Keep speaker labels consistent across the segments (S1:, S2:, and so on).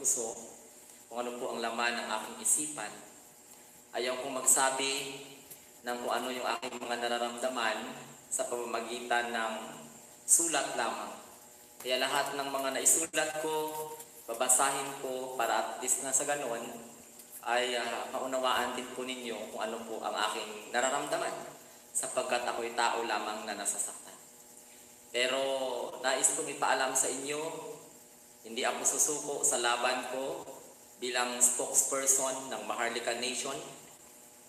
S1: puso, kung ano po ang laman ng aking isipan. Ayaw kong magsabi ng kung ano yung aking mga nararamdaman sa pamamagitan ng sulat lamang. Kaya lahat ng mga naisulat ko, babasahin ko para at least na sa ganon ay maunawaan din po ninyo kung ano po ang aking nararamdaman sapagkat ako'y tao lamang na nasasaktan. Pero nais kong ipaalam sa inyo, hindi ako susuko sa laban ko bilang spokesperson ng Maharlika Nation.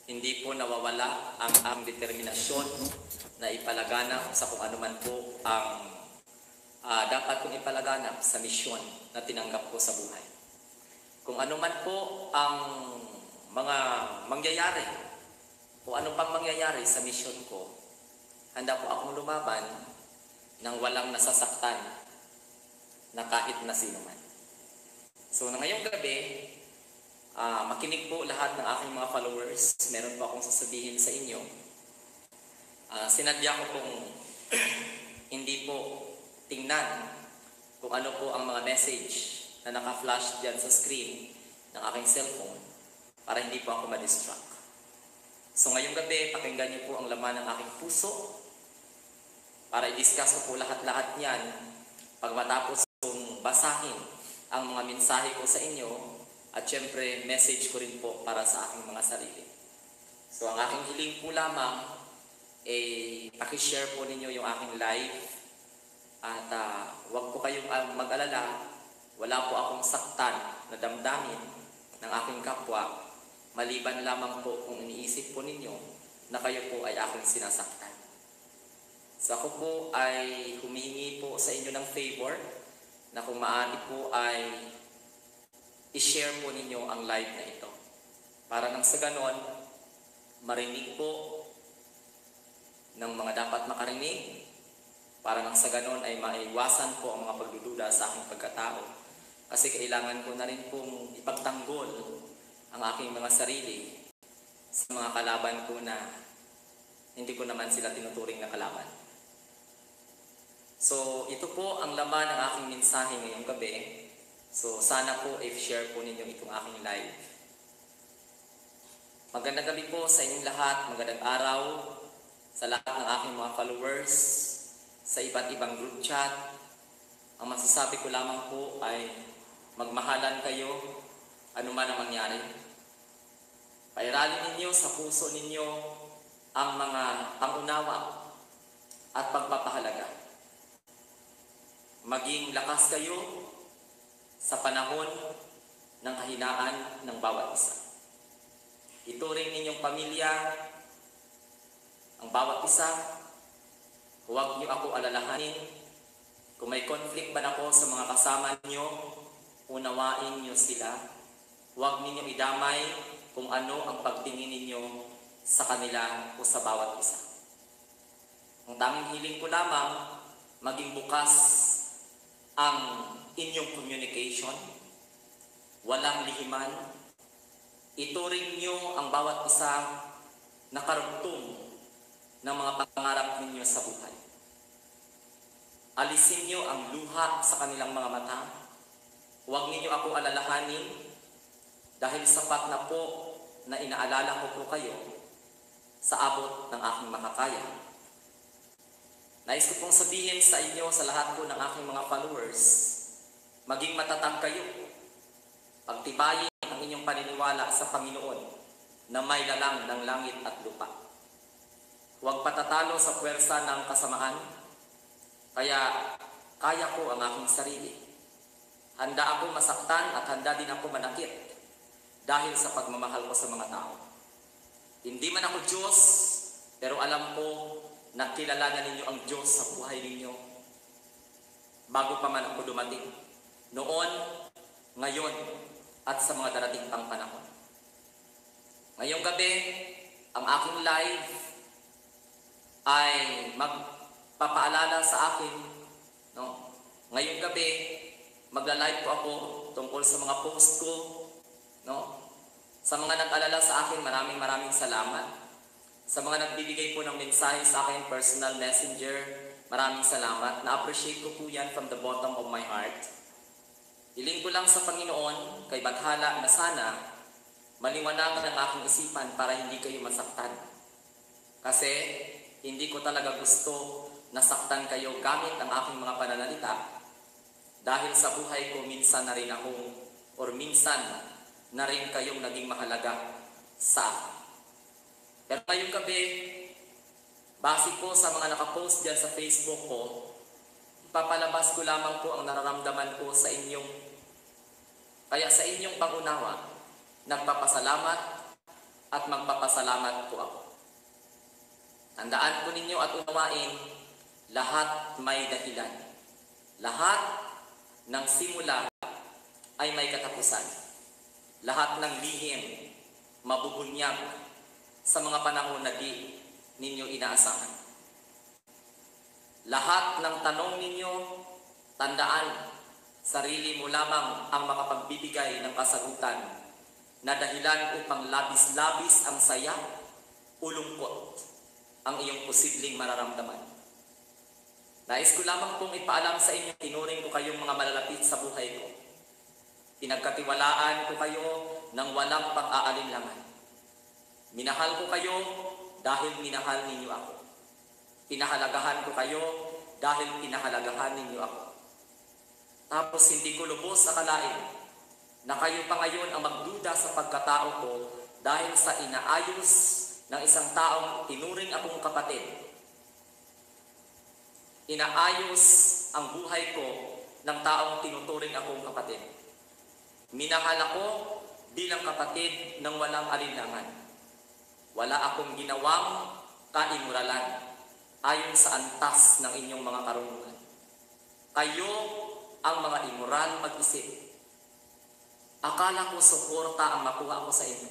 S1: Hindi po nawawala ang determinasyon na ipalaganap sa kung anuman po ang dapat kong ipalaganap sa misyon na tinanggap ko sa buhay. Kung anuman po ang mga mangyayari, kung ano pang mangyayari sa misyon ko, handa po akong lumaban ng walang nasasaktan na kahit na sino man. So ngayong gabi, makinig po lahat ng aking mga followers. Meron po akong sasabihin sa inyo. Sinadya ko pong hindi po tingnan kung ano po ang mga message na naka-flash dyan sa screen ng aking cellphone para hindi po ako ma-distract. So ngayong gabi, pakinggan niyo po ang laman ng aking puso para i-discuss ko po lahat-lahat niyan pag matapos kong basahin ang mga mensahe ko sa inyo. At syempre, message ko rin po para sa aking mga sarili. So, ang aking hiling po lamang, pakishare po ninyo yung aking live. At huwag po kayong mag-alala. Wala po akong saktan na damdamin ng aking kapwa. Maliban lamang po kung iniisip po ninyo na kayo po ay aking sinasaktan. So, ako po ay humingi po sa inyo ng favor na kung maaari po ay i-share po ninyo ang live na ito. Para nang sa ganon, marinig po ng mga dapat makarinig. Para nang sa ganon ay maiwasan po ang mga pagdududa sa aking pagkatao. Kasi kailangan ko na rin pong ipagtanggol ang aking mga sarili sa mga kalaban ko na hindi ko naman sila tinuturing na kalaban. So, ito po ang laman ng aking mensahe ngayong gabi. So, sana po i-share po ninyo itong aking live. Magandang gabi po sa inyong lahat. Magandang araw sa lahat ng aking mga followers sa iba't ibang group chat. Ang masasabi ko lamang po ay magmahalan kayo anuman ang mangyari. Pairalin ninyo sa puso ninyo ang mga pangunawa at pagpapahalaga. Maging lakas kayo sa panahon ng kahinaan ng bawat isa. Ituring ninyong pamilya ang bawat isa. Huwag niyo ako alalahanin. Kung may conflict man ako sa mga kasama niyo, unawain niyo sila. Huwag ninyo idamay kung ano ang pagtingin ninyo sa kanila o sa bawat isa. Ang tanging hiling ko lamang, maging bukas ang inyong communication, walang lihiman. Ituring nyo ang bawat isa na karugtong ng mga pangarap ninyo sa buhay. Alisin nyo ang luha sa kanilang mga mata. Huwag ninyo ako alalahanin dahil sapat na po na inaalala ko po kayo sa abot ng aking makakaya. Nais ko pong sabihin sa inyo, sa lahat po ng aking mga followers, maging matatag kayo. Pagtibayin ang inyong paniniwala sa Panginoon na may lalang ng langit at lupa. Huwag patatalo sa puwersa ng kasamaan. Kaya kaya ko ang aking sarili. Handa ako masaktan at handa din ako manakit dahil sa pagmamahal ko sa mga tao. Hindi man ako Diyos, pero alam ko na kilala na ninyo ang Diyos sa buhay ninyo bago pa man ako dumating. Noon, ngayon, at sa mga darating pang panahon. Ngayong gabi, ang aking live ay magpapaalala sa akin. No? Ngayong gabi, magla-live po ako tungkol sa mga post ko. No? Sa mga nag-alala sa akin, maraming salamat. Sa mga nagbibigay po ng mensahe sa akin, personal messenger, maraming salamat. Na-appreciate ko po yan from the bottom of my heart. Hiling ko lang sa Panginoon, kay Bathala, na sana maliwanagan ang aking isipan para hindi kayo masaktan. Kasi hindi ko talaga gusto na saktan kayo gamit ang aking mga pananalita dahil sa buhay ko minsan na rin akong minsan na rin kayong naging mahalaga sa akin. Pero ngayong gabi, base po sa mga nakapost dyan sa Facebook ko, ipapalabas ko lamang po ang nararamdaman ko sa inyong, kaya sa inyong pangunawa, nagpapasalamat at magpapasalamat po ako. Tandaan po ninyo at unawain, lahat may dahilan. Lahat ng simula ay may katapusan. Lahat ng lihim mabubunyag sa mga panahon na di ninyo inaasahan. Lahat ng tanong ninyo, tandaan, sarili mo lamang ang makapagbibigay ng kasagutan na dahilan upang labis-labis ang saya o lungkot ang iyong posibleng mararamdaman. Nais ko lamang pong ipaalam sa inyo, tinuring ko kayong mga malalapit sa buhay ko. Pinagkatiwalaan ko kayo ng walang pag-aalinlangan. Minahal ko kayo dahil minahal ninyo ako. Pinahalagahan ko kayo dahil pinahalagahan ninyo ako. Tapos hindi ko lubos akalain na kayo pa ngayon ang magduda sa pagkatao ko dahil sa inaayos ng isang taong tinuring akong kapatid. Inaayos ang buhay ko ng taong tinuturing akong kapatid. Minahal ako bilang kapatid ng walang alinlangan. Wala akong ginawang kaimuralan ayon sa antas ng inyong mga karunungan. Kayo ang mga immoral mag-isip. Akala ko suporta ang makuha ko sa inyo.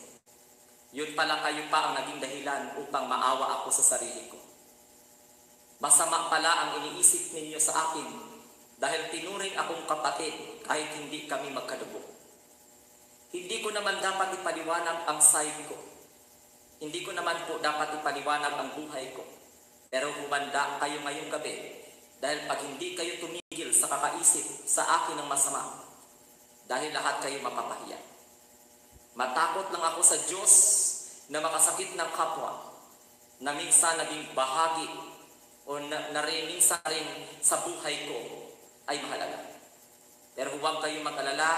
S1: Yun pala kayo pa ang naging dahilan upang maawa ako sa sarili ko. Masama pala ang iniisip ninyo sa akin dahil tinuring akong kapatid kahit hindi kami magkadugo. Hindi ko naman dapat ipaliwanag ang side ko. Hindi ko naman po dapat ipaliwanag ang buhay ko. Pero humanda kayo ngayong gabi dahil pag hindi kayo tumigil sa kakaisip sa akin ng masama, dahil lahat kayo mapapahiya. Matakot lang ako sa Diyos na makasakit ng kapwa na minsan naging bahagi o minsan rin sa buhay ko ay mahalaga. Pero huwag kayong mag-alala,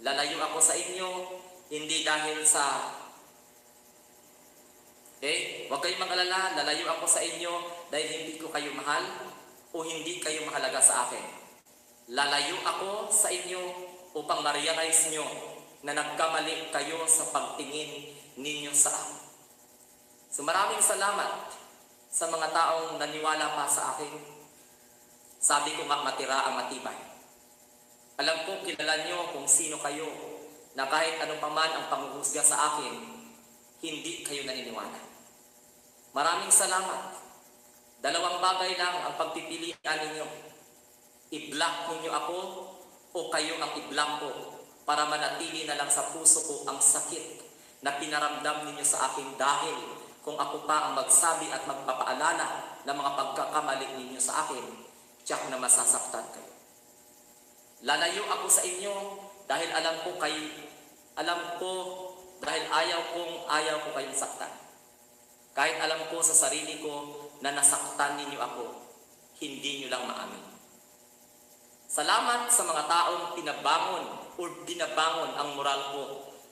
S1: lalayo ako sa inyo, hindi dahil sa huwag kayong mag-alala, lalayo ako sa inyo dahil hindi ko kayo mahal o hindi kayo mahalaga sa akin. Lalayo ako sa inyo upang ma-realize nyo na nagkamali kayo sa pagtingin ninyo sa akin. So maraming salamat sa mga taong naniwala pa sa akin. Sabi ko nga, matira ang matibay. Alam ko, kilala nyo kung sino kayo na kahit anong paman ang panghuhusga sa akin, hindi kayo naniniwala. Maraming salamat. Dalawang bagay lang ang pagpipilian ninyo. I-block ninyo ako o kayo ang i-block ko para manatili na lang sa puso ko ang sakit na pinaramdam ninyo sa akin dahil kung ako pa ang magsabi at magpapaalala ng mga pagkakamali ninyo sa akin, tiyak na masasaktan kayo. Lalayo ako sa inyo dahil alam ko dahil ayaw ko kayong saktan. Kahit alam ko sa sarili ko na nasaktan ninyo ako, hindi nyo lang maamin. Salamat sa mga taong pinabangon o binabangon ang moral ko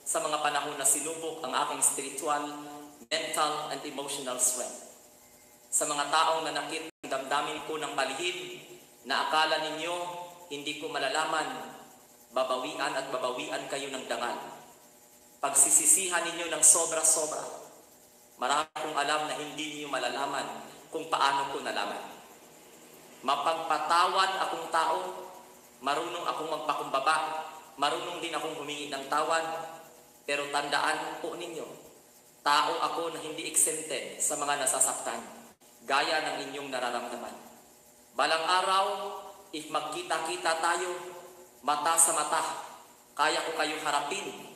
S1: sa mga panahon na sinubok ang aking spiritual, mental, and emotional strength. Sa mga taong nanakit ang damdamin ko ng palihim na akala ninyo hindi ko malalaman, babawian at babawian kayo ng dangal. Pagsisisihan ninyo ng sobra-sobra, marami kong alam na hindi niyo malalaman kung paano ko nalaman. Mapagpatawad akong tao, marunong akong magpakumbaba, marunong din akong humingi ng tawad, pero tandaan po ninyo, tao ako na hindi exempted sa mga nasasaktan, gaya ng inyong nararamdaman. Balang araw, if magkita-kita tayo, mata sa mata, kaya ko kayo harapin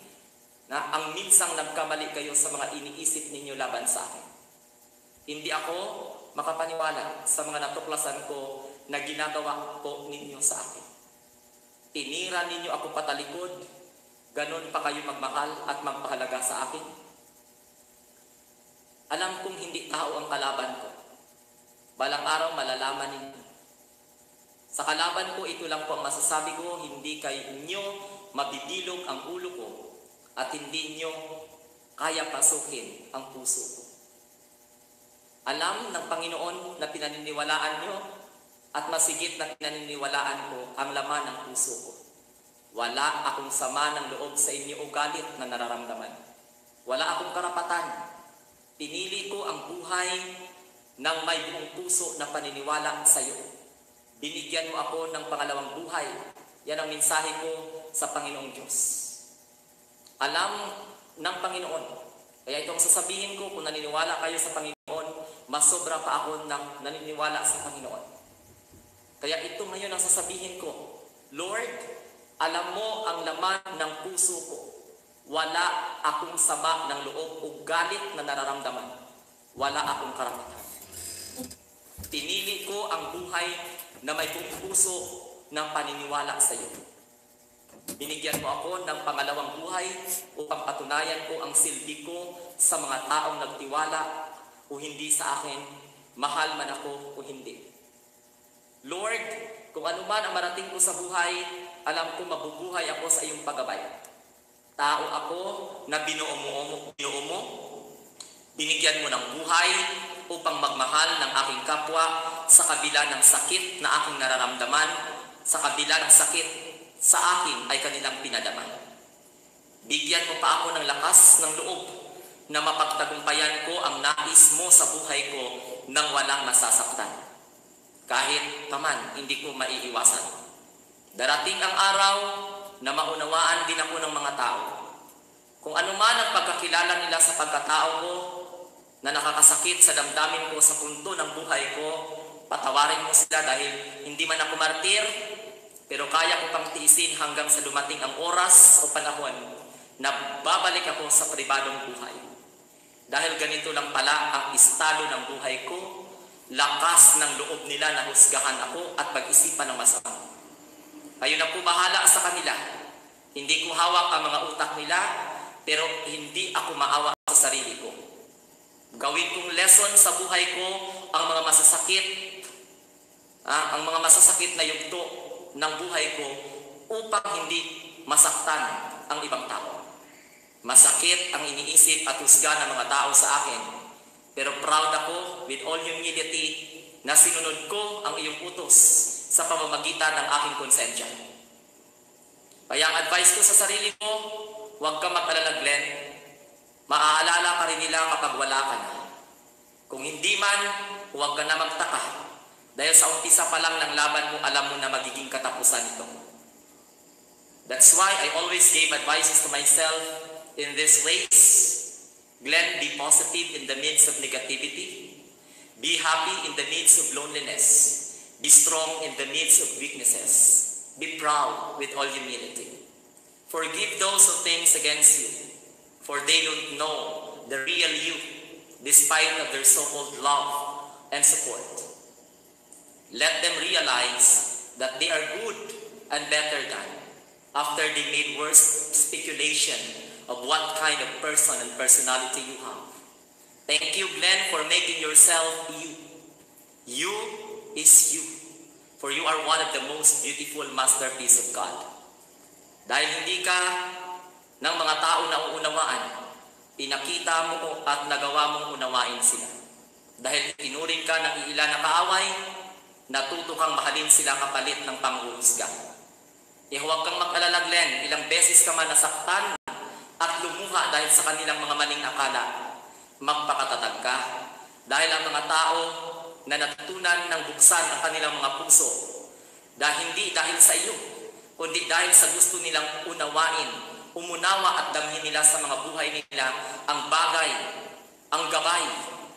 S1: na ang minsang nagkamali kayo sa mga iniisip ninyo laban sa akin. Hindi ako makapaniwala sa mga natuklasan ko na ginagawa po ninyo sa akin. Tinira ninyo ako patalikod, ganon pa kayo magmahal at magpahalaga sa akin? Alam kong hindi tao ang kalaban ko. Balang araw malalaman ninyo. Sa kalaban ko, ito lang po ang masasabi ko, hindi kayo mabibilog ang ulo ko at hindi nyo kaya pasukin ang puso ko. Alam ng Panginoon na pinaniniwalaan nyo at masigit na pinaniniwalaan ko ang laman ng puso ko. Wala akong sama ng loob sa inyo o galit na nararamdaman. Wala akong karapatan. Pinili ko ang buhay ng may buong puso na paniniwala sa iyo. Binigyan mo ako ng pangalawang buhay. Yan ang mensahe ko sa Panginoong Diyos. Alam ng Panginoon. Kaya ito ang sasabihin ko, kung naniniwala kayo sa Panginoon, mas sobra pa ako ng naniniwala sa Panginoon. Kaya ito ngayon ang sasabihin ko, Lord, alam mo ang laman ng puso ko. Wala akong sama ng loob o galit na nararamdaman. Wala akong karapatan. Pinili ko ang buhay na may buong puso ng paniniwala sa iyo. Binigyan mo ako ng pangalawang buhay upang patunayan ko ang silbi ko sa mga taong nagtiwala o hindi sa akin, mahal man ako o hindi. Lord, kung ano man ang marating ko sa buhay, alam ko mabubuhay ako sa iyong paggabay. Tao ako na binuo mo, binigyan mo ng buhay upang magmahal ng aking kapwa sa kabila ng sakit na aking nararamdaman, sa kabila ng sakit sa akin ay kanilang pinadaman. Bigyan mo pa ako ng lakas ng loob na mapagtagumpayan ko ang nais mo sa buhay ko nang walang masasaktan. Kahit paman, hindi ko maiiwasan. Darating ang araw na maunawaan din ako ng mga tao. Kung ano man ang pagkakilala nila sa pagkatao ko na nakakasakit sa damdamin ko sa punto ng buhay ko, patawarin mo sila dahil hindi man ako martir, pero kaya ko pang tiisin hanggang sa dumating ang oras o panahon na babalik ako sa pribadong buhay. Dahil ganito lang pala ang estado ng buhay ko, lakas ng loob nila na husgahan ako at pag-isipan ng masama. Kayo na po bahala sa kanila. Hindi ko hawak ang mga utak nila, pero hindi ako maawa sa sarili ko. Gawin kong lesson sa buhay ko ang mga masasakit na yugto ng buhay ko upang hindi masaktan ang ibang tao. Masakit ang iniisip at husga ng mga tao sa akin, pero proud ako with all humility na sinunod ko ang iyong utos sa pamamagitan ng aking konsensya. Kaya ang advice ko sa sarili ko, huwag ka mag-alala, Glenn. Maaalala ka rin nila kapag wala ka na. Kung hindi man, huwag ka na magtaka. Dahil sa umpisa pa lang ng laban mo, alam mo na magiging katapusan ito. That's why I always gave advices to myself in this ways. Glenn, be positive in the midst of negativity. Be happy in the midst of loneliness. Be strong in the midst of weaknesses. Be proud with all humility. Forgive those who think against you, for they don't know the real you, despite of their so-called love and support. Let them realize that they are good and better than, after they made worse speculation of what kind of person and personality you have. Thank you, Glenn, for making yourself you. You is you, for you are one of the most beautiful masterpiece of God. Dahil hindi ka ng mga tao na uunawaan, pinakita mo at nagawa mong unawain sila. Dahil tinuring ka ng ilan na kaaway, natuto kang mahalin sila kapalit ng panghuhusga. Huwag kang mag-alala, Glenn, ilang beses ka man nasaktan at lumuha dahil sa kanilang mga maling akala. Magpakatatag ka, dahil ang mga tao na natutunan ng buksan ang kanilang mga puso, dahil hindi dahil sa iyo, kundi dahil sa gusto nilang unawain, umunawa at damhin nila sa mga buhay nila ang bagay, ang gabay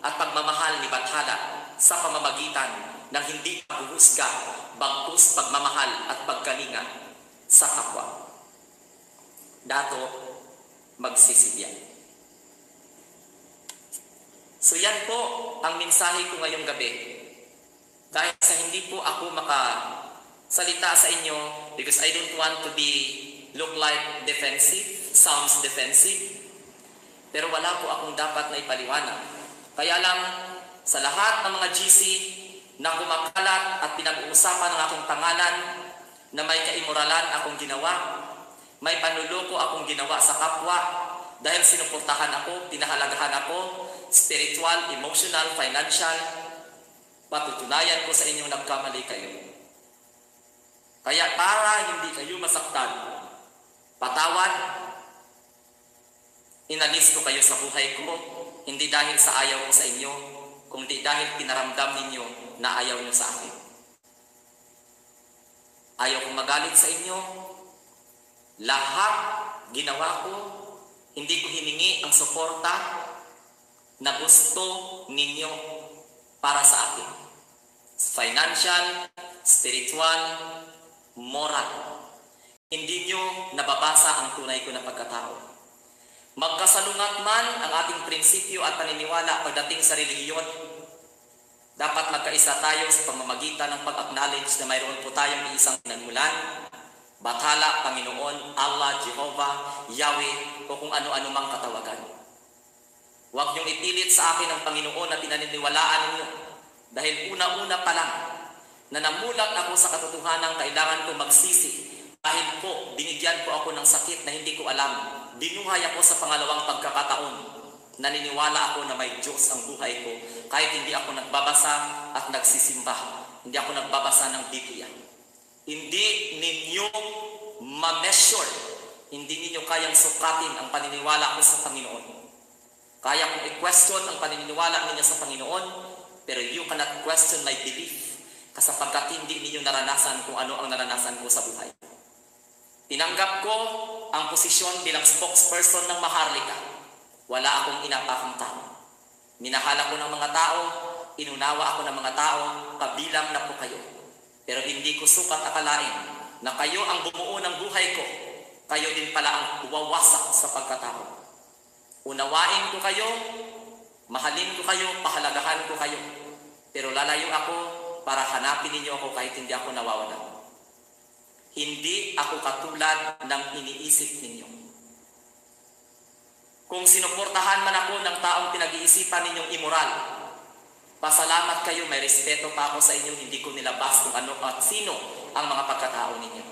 S1: at pagmamahal ni Bathala sa pamamagitan ng hindi paghuhusga, bagkus pagmamahal at pagkalinga sa kapwa. Dato, magsisibyan. So yan po ang mensahe ko ngayong gabi. Dahil sa hindi po ako makasalita sa inyo because I don't want to look like defensive, sounds defensive. Pero wala po akong dapat na ipaliwanag. Kaya lang, sa lahat ng mga GC na kumakalat at pinag-uusapan ng aking pangalan na may kaimoralan akong ginawa, may panluloko akong ginawa sa kapwa dahil sinuportahan ako, pinahalagahan ako, spiritual, emotional, financial, patutunayan ko sa inyong nagkamali kayo. Kaya para hindi kayo masaktan, patawad, inalis ko kayo sa buhay ko, hindi dahil sa ayaw ko sa inyo, kundi dahil pinaramdam ninyo na ayaw nyo sa akin. Ayaw kong magalit sa inyo. Lahat ginawa ko, hindi ko hiningi ang suporta na gusto ninyo para sa akin. Financial, spiritual, moral. Hindi nyo nababasa ang tunay ko na pagkatao. Magkasalungat man ang ating prinsipyo at paniniwala pagdating sa relihiyon, dapat magkaisa tayo sa pamamagitan ng pag-acknowledge na mayroon po tayong iisang pinagmulan, Bathala, Panginoon, Allah, Jehovah, Yahweh, o kung ano-ano mang katawagan. Huwag niyong ipilit sa akin ang Panginoon na pinaniniwalaan ninyo, dahil una-una pa lang na namulat ako sa katotohanan kailangan ko magsisi, dahil po binigyan ko ako ng sakit na hindi ko alam. Binuhay ako sa pangalawang pagkakataon. Naniniwala ako na may Diyos ang buhay ko, kahit hindi ako nagbabasa at nagsisimba. Hindi ako nagbabasa ng Biblia. Hindi ninyo ma-measure, hindi ninyo kayang sukatin ang paniniwala ko sa Panginoon. Kaya kong i-question ang paniniwala ninyo sa Panginoon, pero you cannot question my belief, kasapagkat hindi ninyo naranasan kung ano ang naranasan ko sa buhay. Tinanggap ko ang posisyon bilang spokesperson ng Maharlika. Wala akong inapakang tao. Minahal ako ng mga tao, inunawa ako ng mga tao, kabilang na po kayo. Pero hindi ko sukat akalain na kayo ang bumuo ng buhay ko. Kayo din pala ang buwawasak sa pagkatao. Unawain ko kayo, mahalin ko kayo, pahalagahan ko kayo. Pero lalayo ako para hanapin ninyo ako kahit hindi ako nawawala. Hindi ako katulad ng iniisip ninyo. Kung sinuportahan man ako ng taong pinag-iisipan ninyong immoral, pasalamat kayo, may respeto pa ako sa inyo, hindi ko nilabas kung ano at sino ang mga pagkatao ninyo.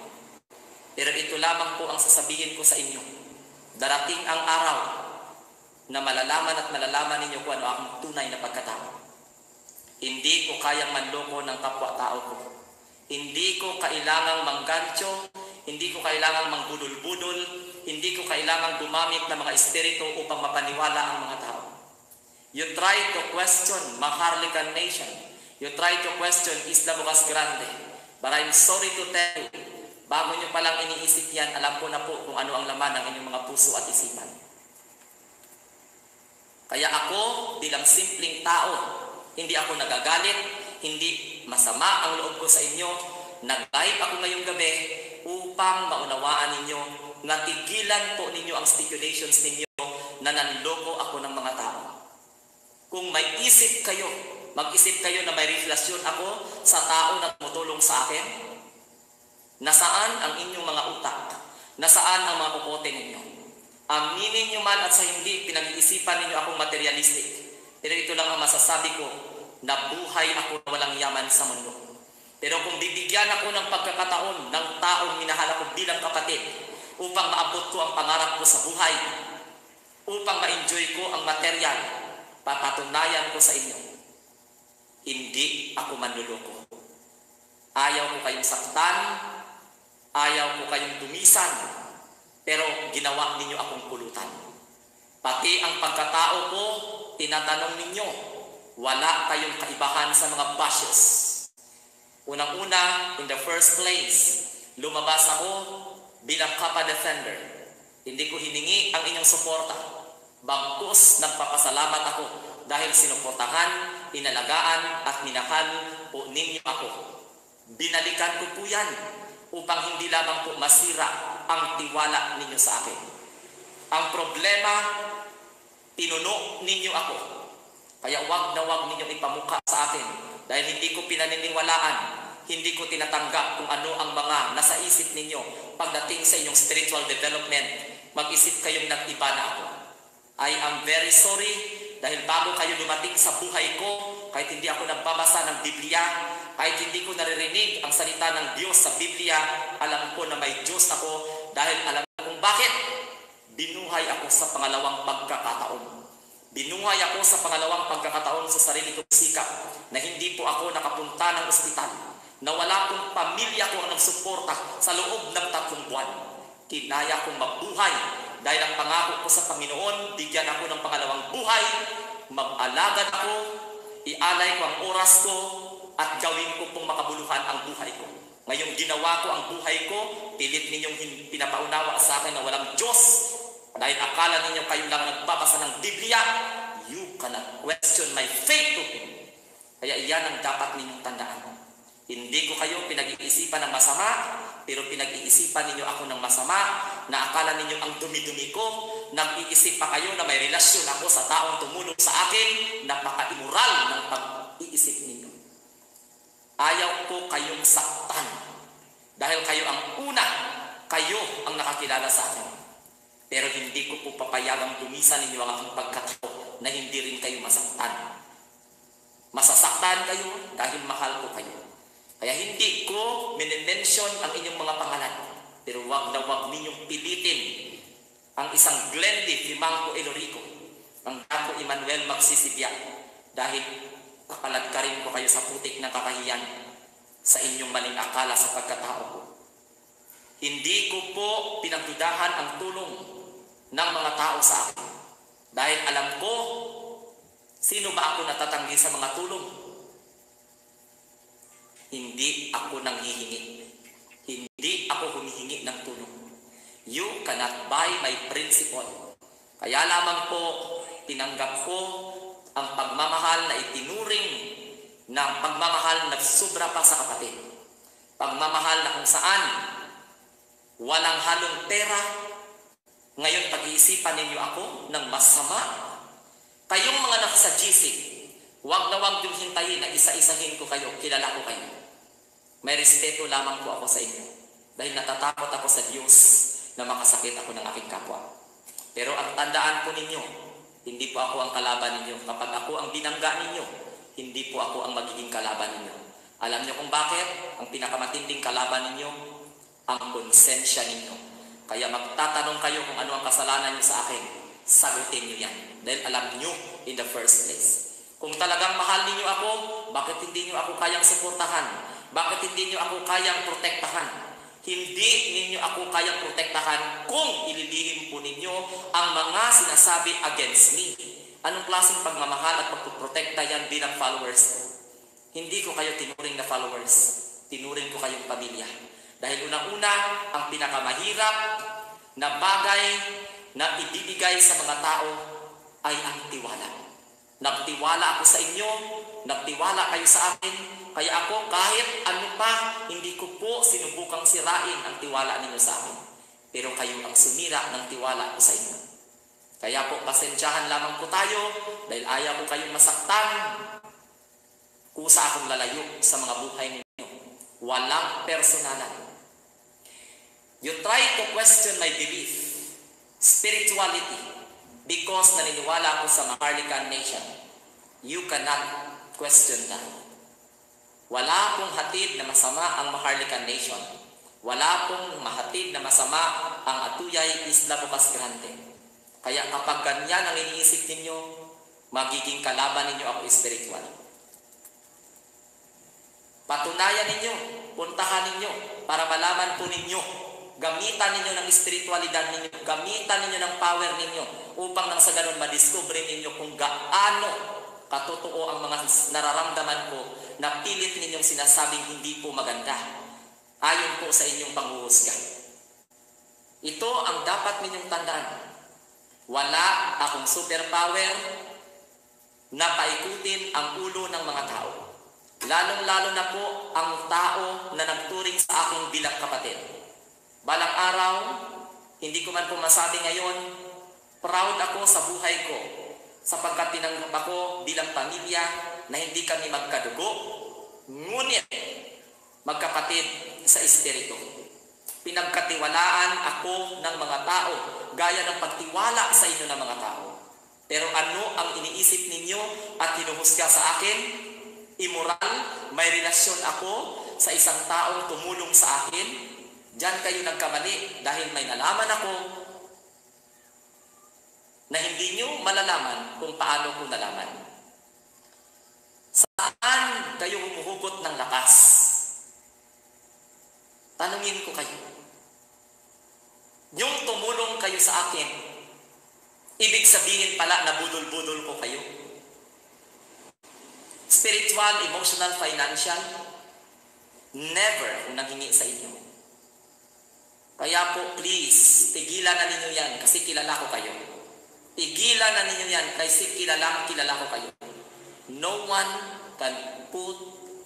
S1: Pero ito lamang po ang sasabihin ko sa inyo. Darating ang araw na malalaman ninyo kung ano ang tunay na pagkatao. Hindi ko kayang manloko ng kapwa-tao ko. Hindi ko kailangang manggancho, hindi ko kailangang mangbudol-budol, hindi ko kailangang gumamit ng mga espiritu upang mapaniwala ang mga tao. You try to question Maharlikan Nation. You try to question Isla Bocas Grande. But I'm sorry to tell you, bago nyo palang iniisip yan, alam ko na po kung ano ang laman ng inyong mga puso at isipan. Kaya ako, bilang simpleng tao, hindi ako nagagalit, hindi masama ang loob ko sa inyo. Nag-live ako ngayong gabi upang maunawaan ninyo, natigilan po ninyo ang speculations ninyo na nanloko ako ng mga tao. Kung may isip kayo, mag-isip kayo na may relasyon ako sa tao na tumutulong sa akin, nasaan ang inyong mga utak? Nasaan ang mga kukote ninyo? Aminin nyo man at sa hindi, pinag-iisipan ninyo akong materialistic. Pero ito lang ang masasabi ko, na buhay ako na walang yaman sa mundo. Pero kung bibigyan ako ng pagkakataon ng taong minahal ako bilang kapatid upang maabot ko ang pangarap ko sa buhay, upang ma-enjoy ko ang material, papatunayan ko sa inyo, hindi ako manluloko. Ayaw ko kayong saktan, ayaw ko kayong dumisan, pero ginawa ninyo akong pulutan. Pati ang pagkatao ko, tinatanong ninyo, wala kayong kaibahan sa mga bashes. Unang-una, in the first place, lumabas ako bilang Kappa Defender. Hindi ko hiningi ang inyong suporta. Bagkus nagpapasalamat ako dahil sinuportahan, inalagaan at minahal po ninyo ako. Binalikan ko po yan upang hindi lamang po masira ang tiwala ninyo sa akin. Ang problema, pinuno ninyo ako. Kaya wag na wag ninyong ipamukha sa akin dahil hindi ko pinaniniwalaan Hindi ko tinatanggap kung ano ang mga nasa isip ninyo pagdating sa inyong spiritual development. Mag-isip kayong nag-iba na ako. I am very sorry dahil bago kayo dumating sa buhay ko, kahit hindi ako nagbabasa ng Biblia, kahit hindi ko naririnig ang salita ng Diyos sa Biblia, alam ko na may Diyos ako dahil alam ko kung bakit. Binuhay ako sa pangalawang pagkakataon. Binuhay ako sa pangalawang pagkakataon sa sarili kong sikap na hindi po ako nakapunta ng ospital, na wala pong pamilya ko ang nagsuporta sa loob ng 3 buwan. Kinaya kong mabuhay dahil ang pangako ko sa Panginoon, bigyan ako ng pangalawang buhay, mag-alagad ako, ialay ko ang oras ko, at gawin ko pong makabuluhan ang buhay ko. Ngayong ginawa ko ang buhay ko, pilit ninyong pinapaunawa sa akin na walang Diyos. Dahil akala ninyo kayo lang nagbabasa ng Biblia, you cannot question my faith to Him. Kaya iyan ang dapat ninyong tandaan. Hindi ko kayo pinag-iisipan ng masama, pero pinag-iisipan ninyo ako ng masama, na akala ninyo ang dumi-dumi ko, nag-iisip pa kayo na may relasyon ako sa taong tumulong sa akin, napaka-immoral ng pag-iisip ninyo. Ayaw ko kayong saktan, dahil kayo ang una, kayo ang nakakilala sa akin. Pero hindi ko po papayagang dumisan ninyo ang aking pagkatao na hindi rin kayo masaktan. Masasaktan kayo dahil mahal ko kayo. Kaya hindi ko minimension ang inyong mga pangalan. Pero wag na wag ninyong pilitin ang isang Glendy Limangco Elorico, ang Dato Emmanuel Magsisibya, dahil kapaladkarin ko kayo sa putik ng kakahiyan sa inyong maling akala sa pagkatao ko. Hindi ko po pinagdudahan ang tulong ng mga tao sa akin. Dahil alam ko, sino ba ako natatanggi sa mga tulong? Hindi ako nanghihingi. Hindi ako humihingi ng tulong. You cannot buy my principle. Kaya lamang po, tinanggap ko ang pagmamahal na itinuring ng pagmamahal na sobra pa sa kapatid. Pagmamahal na kung saan walang halong pera. Ngayon pag-iisipan ninyo ako ng masama. Kayong mga nasa GC, wag na wag yung hintayin na isa-isahin ko kayo, kilala ko kayo. May respeto lamang po ako sa inyo. Dahil natatakot ako sa Diyos na makasakit ako ng aking kapwa. Pero ang tandaan po ninyo, hindi po ako ang kalaban ninyo. Kapag ako ang binangga ninyo, hindi po ako ang magiging kalaban ninyo. Alam niyo kung bakit? Ang pinakamatinding kalaban ninyo, ang konsensya ninyo. Kaya magtatanong kayo kung ano ang kasalanan niyo sa akin, sagutin niyo yan. Dahil alam niyo in the first place. Kung talagang mahal ninyo ako, bakit hindi niyo ako kayang suportahan? Bakit hindi niyo ako kayang protektahan? Hindi ninyo ako kayang protektahan kung ililihim po ninyo ang mga sinasabi against me. Anong klaseng pagmamahal at pagpuprotekta yan bilang followers? Hindi ko kayo tinuring na followers. Tinuring ko kayong pamilya. Dahil unang-una, ang pinakamahirap na bagay na ibibigay sa mga tao ay ang tiwala. Nagtiwala ako sa inyo, nagtiwala kayo sa akin, kaya ako kahit ano pa, hindi ko po sinubukang sirain ang tiwala ninyo sa akin. Pero kayo ang sumira ng tiwala ko sa inyo. Kaya po, pasensyahan lamang po tayo dahil ayaw ko kayong masaktan. Kusa akong lalayo sa mga buhay ninyo. Walang personalan. You try to question my belief, spirituality, because naniniwala ako sa Maharlikan Nation. You cannot question that. Wala pong hatid na masama ang Maharlikan Nation. Wala pong mahatid na masama ang Atuyay Isla Bocas Grande. Kaya kapag ganyan ang iniisip ninyo, magiging kalaban ninyo ako spiritual. Patunayan ninyo, puntahan ninyo, para malaman po ninyo, gamitan ninyo ng spiritualidad ninyo, gamitan ninyo ng power ninyo, upang nang sa ganun madiscover ninyo kung gaano katotoo ang mga nararamdaman ko na pilit ninyong sinasabing hindi po maganda, ayon po sa inyong panghuhusga. Ito ang dapat ninyong tandaan. Wala akong superpower na paikutin ang ulo ng mga tao. Lalong-lalo na po ang tao na nagturing sa aking bilang kapatid. Balang araw, hindi ko man po masabi ngayon, proud ako sa buhay ko sapagkat tinanggap ako bilang pamilya na hindi kami magkadugo. Ngunit, magkapatid sa Espiritu. Pinagkatiwalaan ako ng mga tao, gaya ng pagtiwala sa inyo ng mga tao. Pero ano ang iniisip ninyo at hinuhusga sa akin? Immoral, may relasyon ako sa isang taong tumulong sa akin. Diyan kayo nagkamali dahil may nalaman ako na hindi nyo malalaman kung paano ko nalaman. Saan kayo humuhugot ng lakas? Tanungin ko kayo. Yung tumulong kayo sa akin, ibig sabihin pala na budol-budol ko kayo. Spiritual, emotional, financial, never kung nanghingi sa inyo. Kaya po, please, tigilan na ninyo yan kasi kilala ko kayo. Tigilan na ninyo yan kasi kilala ko kayo. No one can put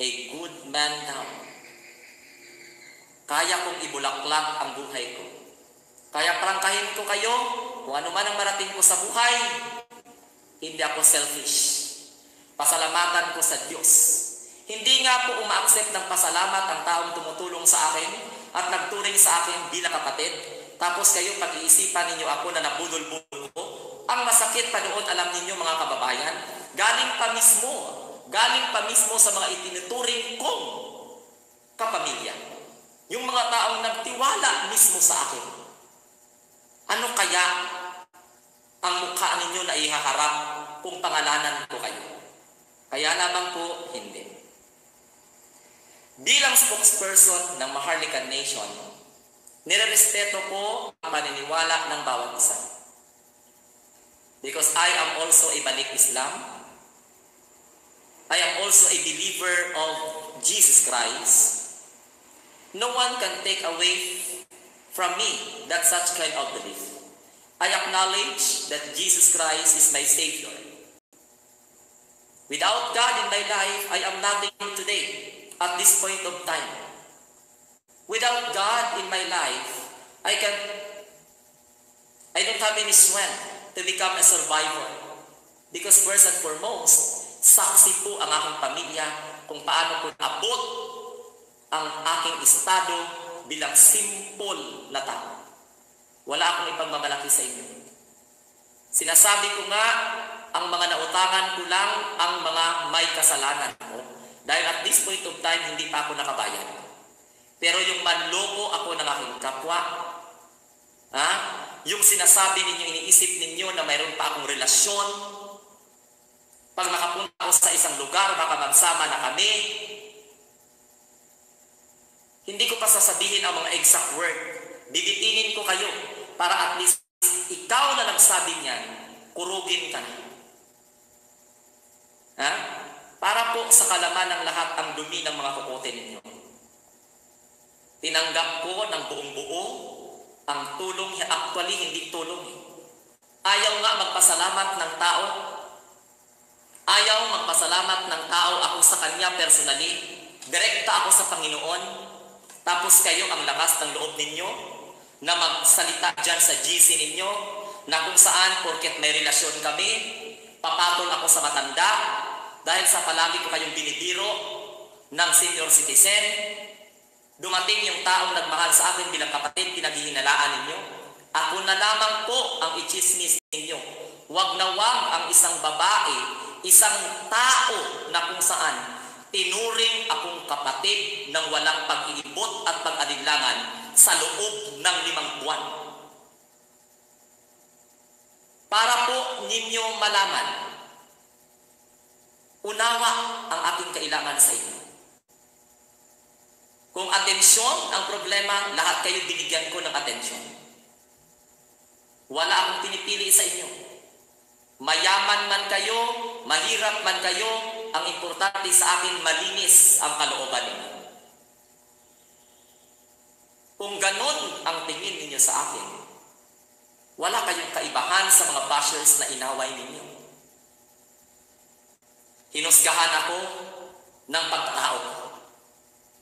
S1: a good man down. Kaya kong ibulaklak ang buhay ko. Kaya prangkahin ko kayo kung ano man ang marating ko sa buhay. Hindi ako selfish. Pasalamatan ko sa Diyos. Hindi nga po uma-accept ng pasalamat ang taong tumutulong sa akin at nagturing sa akin bilang kapatid. Tapos kayo pag-iisipan ninyo ako na nabudol-budol ko. Ang masakit pa doon, alam ninyo mga kababayan, galing pa mismo sa mga itinuturing kong kapamilya. Yung mga taong nagtiwala mismo sa akin. Ano kaya ang mukha ninyo na ihaharap kung pangalanan ko kayo? Kaya lamang po, hindi. Bilang spokesperson ng Maharlika Nation, nirerespeto ko ang paniniwala ng bawat isa. Because I am also a Balik Islam. I am also a believer of Jesus Christ. No one can take away from me that such kind of belief. I acknowledge that Jesus Christ is my Savior. Without God in my life, I am nothing today at this point of time. Without God in my life, I don't have any strength to become a survivor. Because first and foremost, saksi po ang aking pamilya kung paano ko naabot ang aking estado bilang simple na tao. Wala akong ipagmamalaki sa inyo. Sinasabi ko nga, ang mga nautangan ko lang ang mga may kasalanan ko. Dahil at this point of time, hindi pa ako nakabayad. Pero yung manloko ako ng aking kapwa, yung sinasabi ninyo, iniisip ninyo na mayroon pa akong relasyon, pag nakapunta ako sa isang lugar, baka magsama na kami, hindi ko pa sasabihin ang mga exact word. Bibitinin ko kayo para at least ikaw na nagsabi niyan, kurugin ka na. Para po sa kalaman ng lahat ang dumi ng mga kukote ninyo. Tinanggap ko ng buong buo ang tulong, actually hindi tulong. Ayaw nga magpasalamat ng tao. Ayaw magpasalamat ng tao ako sa kanya personally. Direkta ako sa Panginoon. Tapos kayo ang lakas ng loob ninyo na magsalita dyan sa GC ninyo na kung saan porket may relasyon kami, papatol ako sa matanda dahil sa palagi ko kayong binibiro ng senior citizen. Dumating yung taong nagmahal sa akin bilang kapatid, pinaghihinalaan ninyo. Ako na lamang po ang ichismis ninyo. Wag na wag ang isang babae, isang tao na kung saan tinuring akong kapatid ng walang pag-iibot at pag-alinlangan sa loob ng 5 buwan. Para po ninyo malaman, unawa ang aking kailangan sa inyo. Kung atensyon ang problema, lahat kayo binigyan ko ng atensyon. Wala akong pinipili sa inyo. Mayaman man kayo, mahirap man kayo, ang importante sa akin, malinis ang kalooban ninyo. Kung ganon ang tingin ninyo sa akin, wala kayong kaibahan sa mga bashers na inaway ninyo. Hinusgahan ako ng pagkatao ko.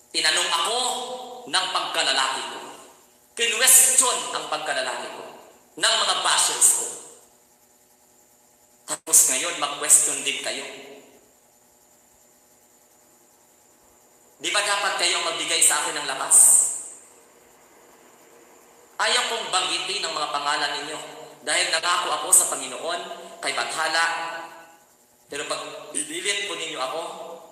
S1: Tinanong ako ng pagkalalaki ko. Kinwestiyon ang pagkalalaki ko ng mga bashers ko. Tapos ngayon, mag-question din kayo. Di ba dapat kayo magbigay sa akin ng lakas? Ayaw kong banggitin ang mga pangalan ninyo dahil nangako ako sa Panginoon kay Bathala. Pero pag bililit po ninyo ako,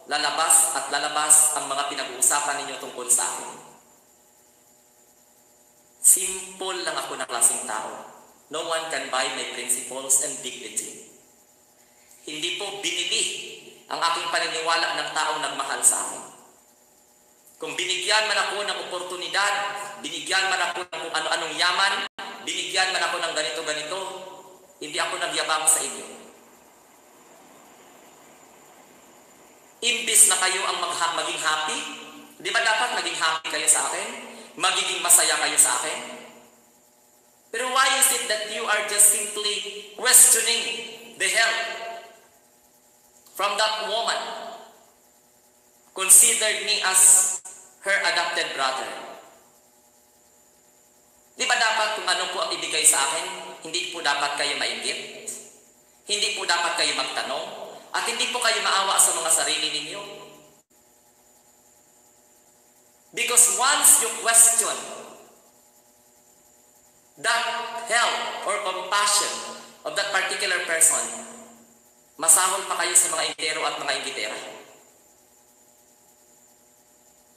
S1: lalabas at lalabas ang mga pinag-uusapan ninyo tungkol sa akin. Simple lang ako na klaseng tao. No one can buy my principles and dignity. Hindi po binili ang aking paniniwala ng taong nagmahal sa akin. Kung binigyan man ako ng oportunidad, binigyan man ako ng kung ano-anong yaman, binigyan man ako ng ganito-ganito, hindi ako nagyabang sa inyo. Imbis na kayo ang maging happy, di ba dapat maging happy kayo sa akin? Magiging masaya kayo sa akin? Pero why is it that you are just simply questioning the help from that woman? Considered me as her adopted brother. Di ba dapat kung ano po ang ibigay sa akin, hindi po dapat kayo mainggit? Hindi po dapat kayo magtanong? At hindi po kayo maawa sa mga sarili ninyo? Because once you question that help or compassion of that particular person, masahol pa kayo sa mga intero at mga inggitera.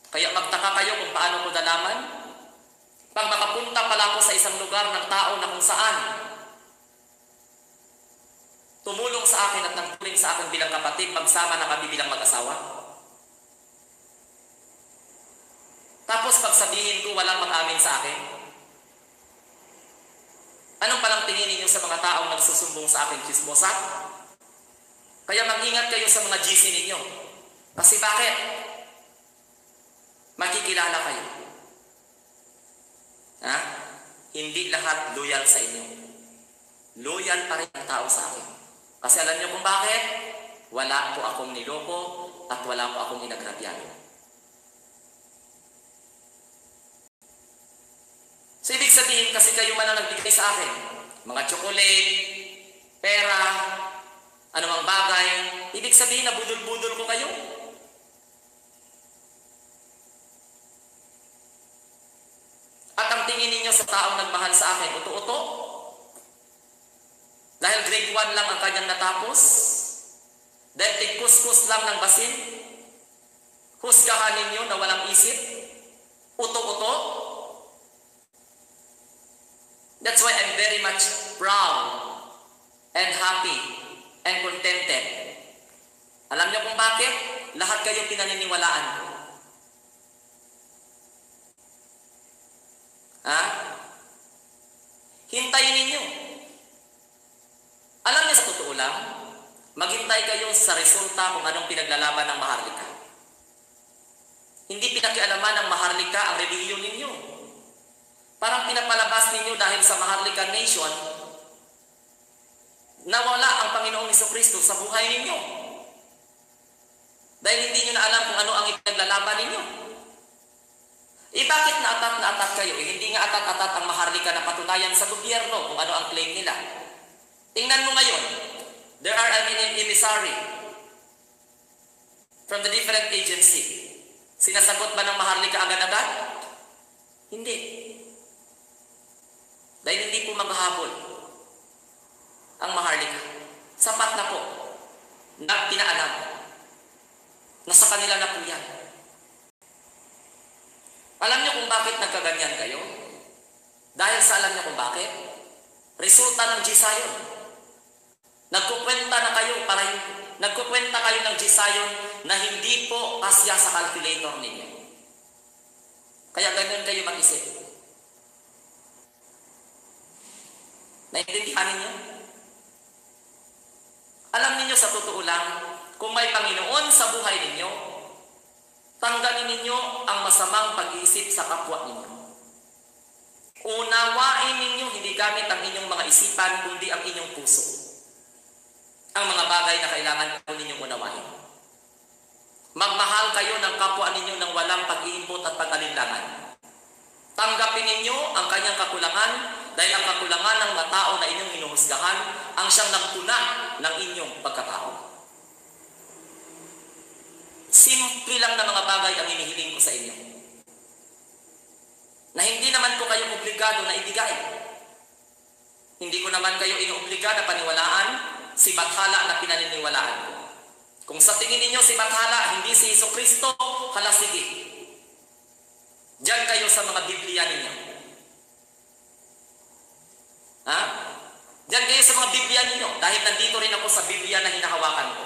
S1: Kaya magtaka kayo kung paano ko nalaman. Pag makapunta pala ako sa isang lugar ng tao na kung saan tumulong sa akin at nagtuling sa akin bilang kapatid, magsama na kami bilang mag-asawa. Tapos pag sabihin ko walang mag-amin sa akin, anong palang tingin niyo sa mga taong nagsusumbong sa akin, chismosa? Kaya mag-ingat kayo sa mga GC ninyo. Kasi bakit? Makikilala kayo. Ha? Hindi lahat loyal sa inyo. Loyal pa rin ang tao sa akin. Kasi alam niyo kung bakit? Wala po akong niloko at wala po akong inagrabyado. So ibig sabihin kasi kayo man ang nagbigay sa akin. Mga chocolate, pera, anumang bagay. Ibig sabihin na budol-budol ko kayo. At ang tingin ninyo sa taong nagmahal sa akin, uto-uto. Dahil grade 1 lang ang kanyang natapos. Dahil tigkuskus lang ng basin. Husgahan ninyo na walang isip. Uto-uto. That's why I'm very much proud and happy and contented. Alam niyo kung bakit? Lahat kayo pinaniniwalaan ko. Ha? Hintayin ninyo. Alam niyo sa totoo lang, maghintay kayo sa resulta kung anong pinaglalaban ng Maharlika. Hindi pinakialaman ng Maharlika ang relihiyon ninyo. Parang pinapalabas ninyo dahil sa Maharlika Nation, nawala ang Panginoong Jesucristo sa buhay ninyo. Dahil hindi nyo na alam kung ano ang ipinaglalaban ninyo. Bakit na-atat kayo? Hindi nga atat-atat ang Maharlika na patunayan sa gobyerno kung ano ang claim nila. Tingnan mo ngayon, there are an emissary from the different agency. Sinasagot ba ng Maharlika agad-agad? Hindi. Dahil hindi po maghahabol ang Maharlika. Sapat na po na pinaalam. Nasa kanila na po yan. Alam niyo kung bakit nagkaganyan kayo? Dahil sa alam niyo kung bakit? Resulta ng G-Sion. Nagkukwenta kayo ng G-Sion na hindi po kasya sa calculator ninyo. Kaya ganyan kayo mag-isip. Naintindihan ninyo? Alam niyo sa totoo lang, kung may Panginoon sa buhay ninyo, tanggalin ninyo ang masamang pag-iisip sa kapwa ninyo. Unawain ninyo hindi gamit ang inyong mga isipan, kundi ang inyong puso. Ang mga bagay na kailangan po ninyong unawain. Magmahal kayo ng kapwa ninyo ng walang pag-iimpot at pag-alinlangan. Tanggapin ninyo ang kanyang kakulangan dahil ang kakulangan ng matao na inyong hinuhusgahan ang siyang nagpuna ng inyong pagkatao. Simple lang na mga bagay ang inihiling ko sa inyo. Na hindi naman ko kayo obligado na ibigay. Hindi ko naman kayo inobliga na paniwalaan si Bathala na pinaniniwalaan ko. Kung sa tingin ninyo si Bathala, hindi si Jesucristo, hala sige. Diyan kayo sa mga Biblia ninyo. Ha? Diyan kayo sa mga Biblia ninyo, dahil nandito rin ako sa Biblia na hinahawakan ko.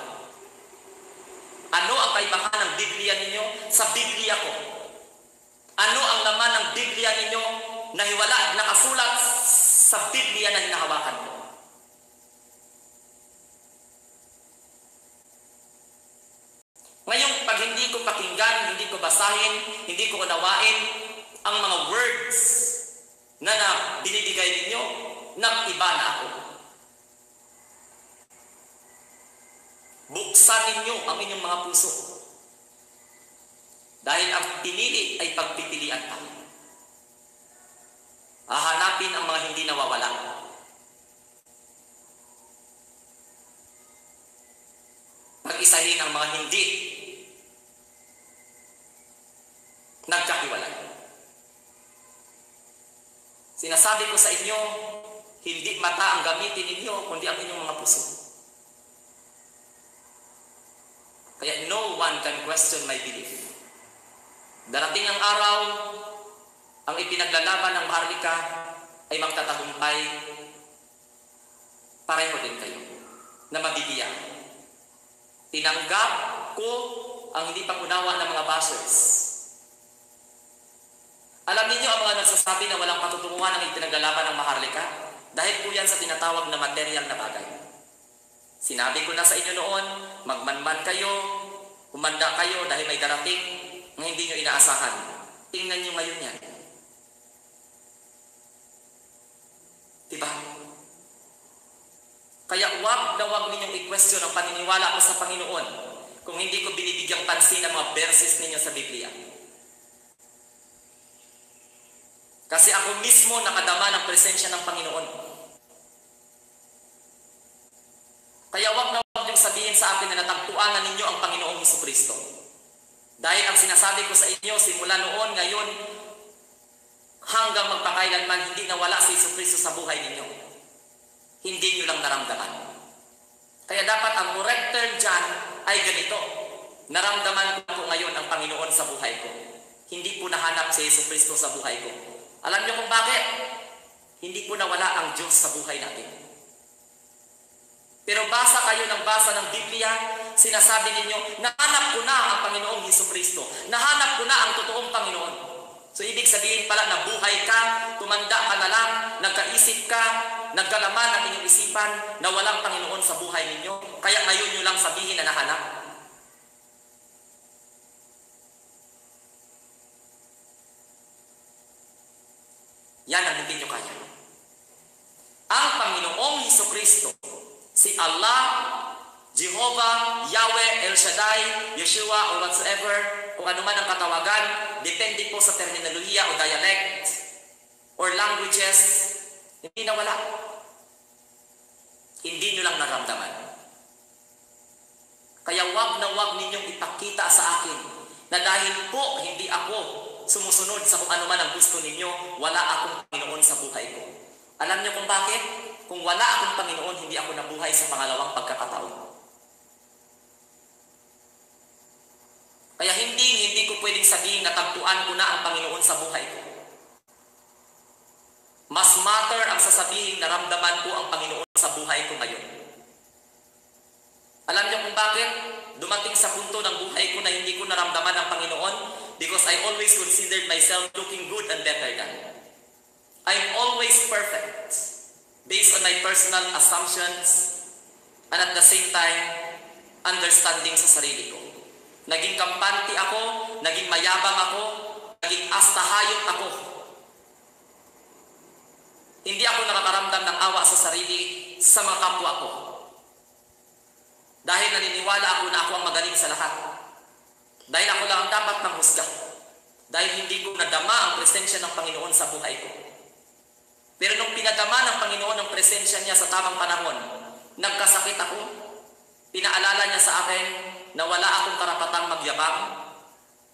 S1: Ano ang kaibahan ng Biblia ninyo sa Biblia ko? Ano ang laman ng Biblia ninyo na hiwala, nakasulat sa Biblia na hinahawakan ko? Ngayong pag hindi ko pakinggan, hindi ko basahin, hindi ko unawain ang mga words na binibigay ninyo, nag-iba na ako. Buksan ninyo ang inyong mga puso. Dahil ang pinili ay pagpipilian pa. Hahanapin ang mga hindi nawawala. Pag-isahin ang mga hindi nagkahiwalay. Sinasabi ko sa inyo, hindi mata ang gamitin ninyo, kundi ang inyong mga puso. Kaya no one can question my belief. Darating ang araw, ang ipinaglalaban ng Maharlika ay magtatagumpay, pareho din kayo na mabibigyan. Tinanggap ko ang hindi pangunawa ng mga bashers. Alam niyo ang mga nagsasabi na walang patutunguhan ang ipinaglalaban ng Maharlika? Dahil po yan sa tinatawag na material na bagay. Sinabi ko na sa inyo noon, magmanman kayo, humanda kayo dahil may darating na hindi nyo inaasahan. Tingnan nyo ngayon yan. Diba? Kaya wag na wag ninyong i-question ang paniniwala ko sa Panginoon kung hindi ko binibigyang pansin ang mga verses ninyo sa Biblia. Kasi ako mismo nakadama ng presensya ng Panginoon. Kaya wag na wag niyong sabihin sa akin na natagpuan na ninyo ang Panginoong Hesukristo. Dahil ang sinasabi ko sa inyo, simula noon, ngayon, hanggang magpakailanman, hindi nawala si Hesukristo sa buhay ninyo. Hindi nyo lang naramdaman. Kaya dapat ang correct term dyan ay ganito. Naramdaman ko ngayon ang Panginoon sa buhay ko. Hindi po nahanap si Hesukristo sa buhay ko. Alam niyo kung bakit? Hindi po nawala ang Diyos sa buhay natin. Pero basa kayo ng basa ng Biblia, sinasabi ninyo, nahanap ko na ang Panginoong Hesukristo. Nahanap ko na ang totoong Panginoon. So ibig sabihin pala na buhay ka, tumanda ka na lang, nagkaisip ka, nagkalaman ang inyong isipan na walang Panginoon sa buhay ninyo. Kaya ngayon nyo lang sabihin na nahanap. Yan ang hindi nyo kaya. Ang Panginoong Hesukristo, si Allah, Jehovah, Yahweh, El Shaddai, Yeshua, or whatsoever, kung ano man ang katawagan, depende po sa terminolohiya o dialect or languages, hindi nawala. Hindi nyo lang naramdaman. Kaya wag na wag ninyong ipakita sa akin na dahil po hindi ako sumusunod sa kung ano man ang gusto ninyo, wala akong Panginoon sa buhay ko. Alam niyo kung bakit? Kung wala akong Panginoon, hindi ako nabuhay sa pangalawang pagkakataon. Kaya hindi ko pwedeng sabihin na tagpuan ko na ang Panginoon sa buhay ko. Mas matter ang sasabihin na ramdaman ko ang Panginoon sa buhay ko ngayon. Alam niyo kung bakit? Dumating sa punto ng buhay ko na hindi ko naramdaman ang Panginoon because I always considered myself looking good and better than. I'm always perfect based on my personal assumptions and at the same time, understanding sa sarili ko. Naging kampante ako, naging mayabang ako, naging astahayot ako. Hindi ako nakakaramdam ng awa sa sarili sa mga kapwa ko. Dahil naniniwala ako na ako ang magaling sa lahat. Dahil ako lang ang dapat manghusga. Dahil hindi ko nadama ang presensya ng Panginoon sa buhay ko. Pero nung pinadama ng Panginoon ang presensya niya sa tamang panahon, nagkasakit ako, pinaalala niya sa akin na wala akong karapatang magyabang,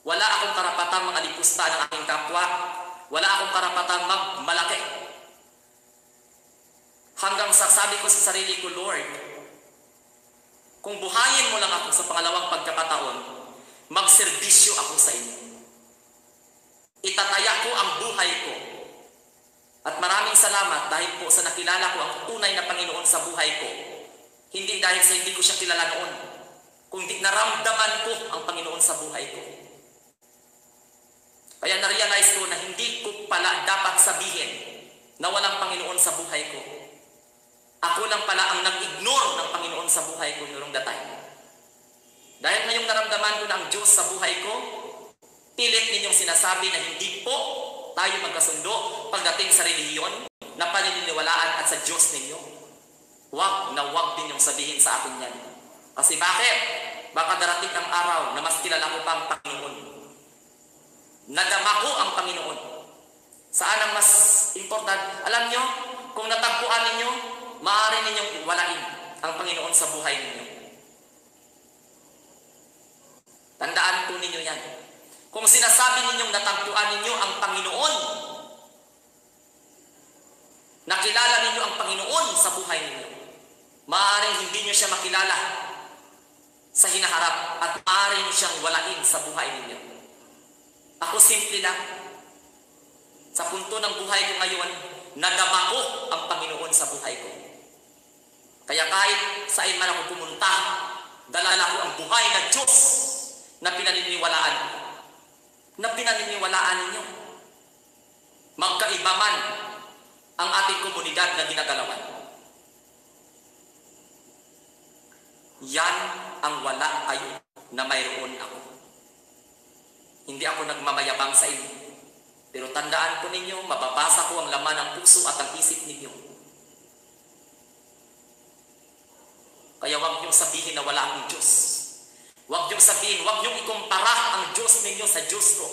S1: wala akong karapatang mangalipusta ng aking kapwa, wala akong karapatang magmalaki. Hanggang sa sabi ko sa sarili ko, Lord, kung buhayin mo lang ako sa pangalawang pagkakataon, magserbisyo ako sa inyo. Itataya ko ang buhay ko. At maraming salamat dahil po sa nakilala ko ang tunay na Panginoon sa buhay ko. Hindi dahil sa hindi ko siya kilala noon, kundi naramdaman ko ang Panginoon sa buhay ko. Kaya na-realize ko na hindi ko pala dapat sabihin na walang Panginoon sa buhay ko. Ako lang pala ang nag-ignore ng Panginoon sa buhay ko noong datay. Dahil ngayong naramdaman ko na ang Diyos sa buhay ko, pilit ninyong sinasabi na hindi po tayo magkasundo pagdating sa relihiyon na paniniwalaan at sa Diyos ninyo. Wag na wag din yung sabihin sa akin yan. Kasi bakit? Baka darating ang araw na mas kilala ko pa ang Panginoon. Nadama ko ang Panginoon. Saan ang mas important? Alam nyo, kung natagpuan ninyo, maaari ninyong walain ang Panginoon sa buhay ninyo. Tandaan po ninyo yan. Kung sinasabi ninyong natagpuan ninyo ang Panginoon, nakilala ninyo ang Panginoon sa buhay ninyo, maaaring hindi nyo siya makilala sa hinaharap at maaari nyo siyang walain sa buhay ninyo. Ako simple lang. Sa punto ng buhay ko ngayon, nadama ko ang Panginoon sa buhay ko. Kaya kahit saan man ako pumunta, dalala ko ang buhay na Diyos na pinaniniwalaan ko. Na pinaniniwalaan ninyo. Magkaiba man ang ating komunidad na ginagalawan. Yan ang wala kayo na mayroon ako. Hindi ako nagmamayabang sa inyo. Pero tandaan ko ninyo, mababasa ko ang laman ng puso at ang isip ninyo. Kaya huwag niyong sabihin na wala akong Diyos. Huwag niyong sabihin, huwag niyong ikumpara ang Diyos ninyo sa Diyos ko.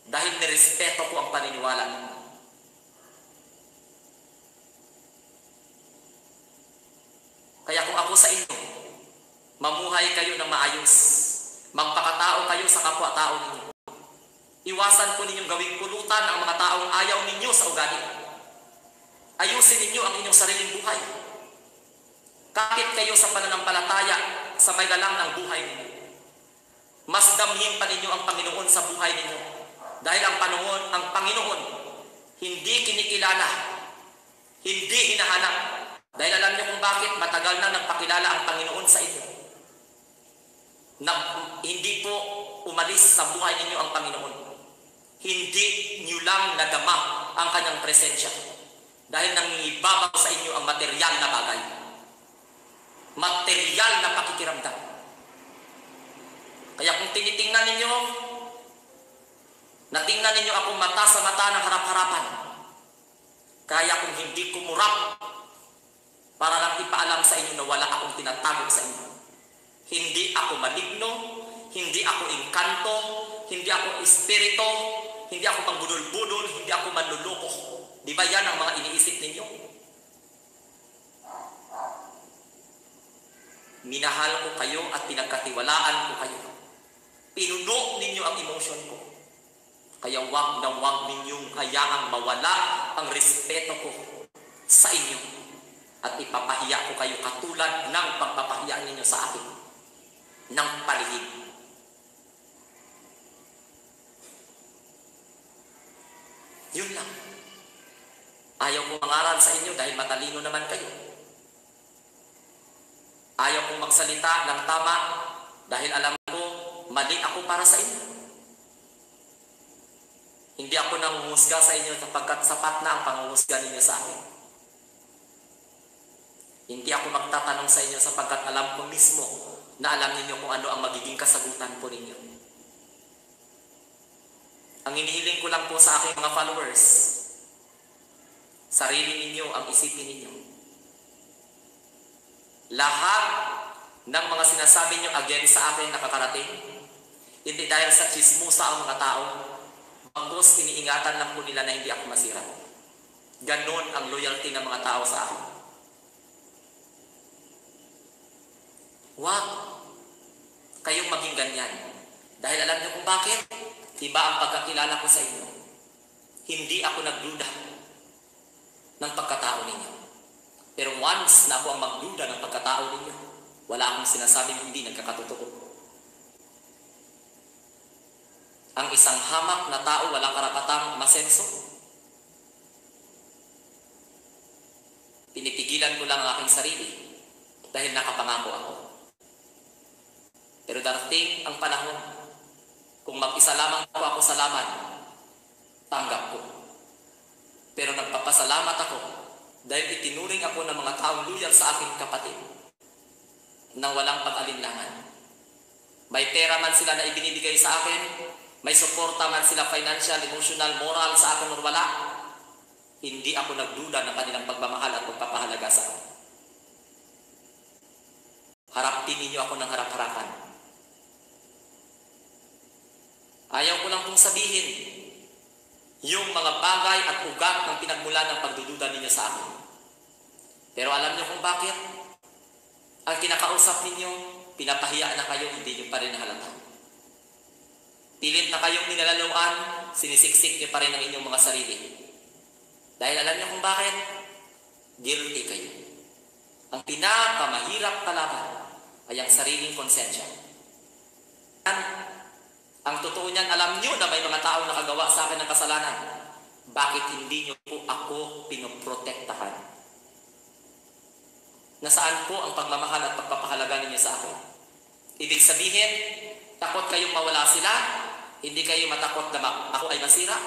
S1: Dahil nirespeto ko ang paniniwala ninyo. Kaya kung ako sa inyo, mamuhay kayo ng maayos. Magpakatao kayo sa kapwa-tao ninyo. Iwasan po ninyong gawing pulutan ang mga taong ayaw ninyo sa ugali. Ayusin ninyo ang inyong sariling buhay. Kapit kayo sa pananampalataya sa may galang ng buhay ninyo. Mas damhin pa ninyo ang Panginoon sa buhay ninyo. Dahil ang Panginoon, hindi kinikilala, hindi hinahanap. Dahil alam niyo kung bakit matagal na nagpakilala ang Panginoon sa inyo. Hindi po umalis sa buhay ninyo ang Panginoon. Hindi niyo lang nadama ang kanyang presensya. Dahil nangingibabaw sa inyo ang material na bagay. Material na pakikiramdam. Kaya kung tinitingnan ninyo, natingnan ninyo ako mata sa mata ng harap-harapan, kaya kung hindi kumurap, para lang ipaalam sa inyo na wala akong tinatago sa inyo. Hindi ako maligno, hindi ako engkanto, hindi ako espiritu, hindi ako pangbudol-budol, hindi ako manluloko. Di ba yan ang mga iniisip ninyo? Minahal ko kayo at pinagkatiwalaan ko kayo. Pinuno ninyo ang emotion ko. Kaya wag na wag ninyong hayaang mawala ang respeto ko sa inyo. At ipapahiya ko kayo katulad ng pagpapahiya ninyo sa akin. Ng palihig. Yun lang. Ayaw kong mangaral sa inyo dahil matalino naman kayo. Ayaw kong magsalita ng tama dahil alam ko mali ako para sa inyo. Hindi ako nanguhusga sa inyo sapagkat sapat na ang panguhusga ninyo sa akin. Hindi ako magtatanong sa inyo sapagkat alam ko mismo na alam ninyo kung ano ang magiging kasagutan po ninyo. Ang inihiling ko lang po sa aking mga followers, sarili ninyo ang isipin ninyo. Lahat ng mga sinasabi nyo against sa akin nakakarating, hindi dahil sa chismosa ang mga tao, bagos iniingatan lang po nila na hindi ako masira. Ganon ang loyalty ng mga tao sa akin. Huwag kayong maging ganyan. Dahil alam niyo kung bakit? Iba ang pagkakilala ko sa inyo. Hindi ako nagduda ng pagkatao ninyo. Pero once na ako ang magduda ng pagkatao ninyo, wala akong sinasabing hindi nagkakatotoo. Ang isang hamak na tao wala karapatang masenso. Pinipigilan ko lang ang aking sarili dahil nakapangako ako. Pero darating ang panahon, kung mag-isa lamang ako sa laban, tanggap ko. Pero nagpapasalamat ako dahil itinuring ako ng mga taong loyal sa aking kapatid na walang pag-alinlangan. May pera man sila na ibinibigay sa akin, may suporta man sila financial, emotional, moral sa akin o wala, hindi ako nagduda ng kanilang pagmamahal at pagpapahalaga sa akin. Harapin ninyo ako ng harap-harapan. Ayaw ko lang kong sabihin yung mga bagay at ugat ng pinagmulan ng pagdududa ninyo sa akin. Pero alam niyo kung bakit? Ang kinakausap ninyo, pinapahiya na kayo, hindi niyo pa rin nahalata. Pilit na kayong nilalalawan, sinisiksik niyo pa rin ang inyong mga sarili. Dahil alam niyo kung bakit? Guilty kayo. Ang pinakamahirap kalaban ay ang sariling konsensya. Ang totoo niyan, alam niyo na may mga taong nakagawa sa akin ng kasalanan. Bakit hindi niyo po ako pinoprotektahan? Nasaan po ang pagmamahal at pagpapahalaga ninyo sa akin? Ibig sabihin, takot kayong mawala sila, hindi kayo matakot na ako ay masira.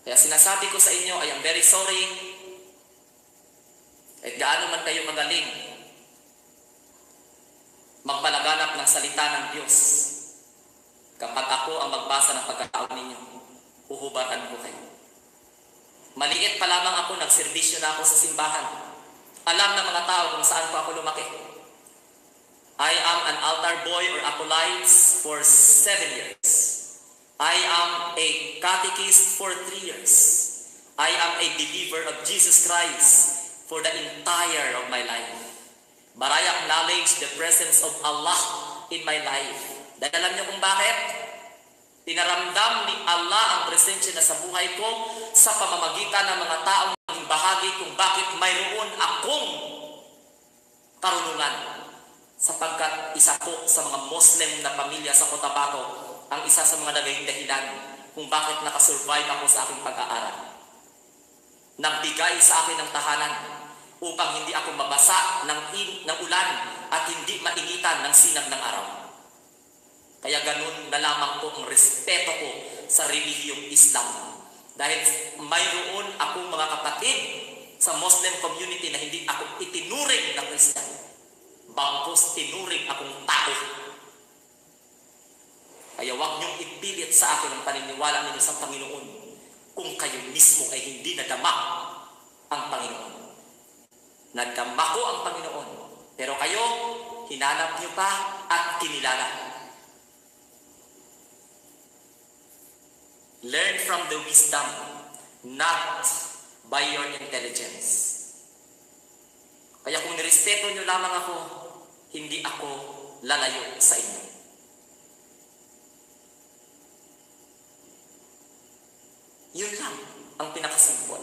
S1: Kaya sinasabi ko sa inyo, I am very sorry. At gaano man kayo magaling magpalaganap ng salita ng Diyos, kapag ako ang magbasa ng pagkatao ninyo, uhubatan ko kayo. Maliit pa lamang ako, nagserbisyo na ako sa simbahan. Alam ng mga tao kung saan pa ako lumaki. I am an altar boy or acolytes for 7 years. I am a catechist for 3 years. I am a believer of Jesus Christ for the entire of my life. But I acknowledge the presence of Allah in my life. Dahil alam niyo kung bakit? Pinaramdam ni Allah ang presensya na sa buhay ko sa pamamagitan ng mga taong naging bahagi kung bakit mayroon akong karunungan. Sapagkat isa po sa mga Muslim na pamilya sa Cotabato ang isa sa mga naging dahilan kung bakit nakasurvive ako sa aking pag-aaral. Nagbigay sa akin ng tahanan upang hindi ako mabasa ng ulan at hindi maingitan ng sinag ng araw. Kaya ganun na lamang po ang respeto ko sa relihiyong Islam. Dahil mayroon akong mga kapatid sa Muslim community na hindi ako itinuring na Christian. Bagkus tinuring akong tao. Kaya huwag niyong ipilit sa akin ang paniniwala ninyo sa Panginoon kung kayo mismo ay hindi nadama ang Panginoon. Nadama ko ang Panginoon, pero kayo, hinanap niyo pa at kinilala. Learn from the wisdom, not by your intelligence. Kaya kung nirespeto niyo lamang ako, hindi ako lalayo sa inyo. Yun lang ang pinakasimple.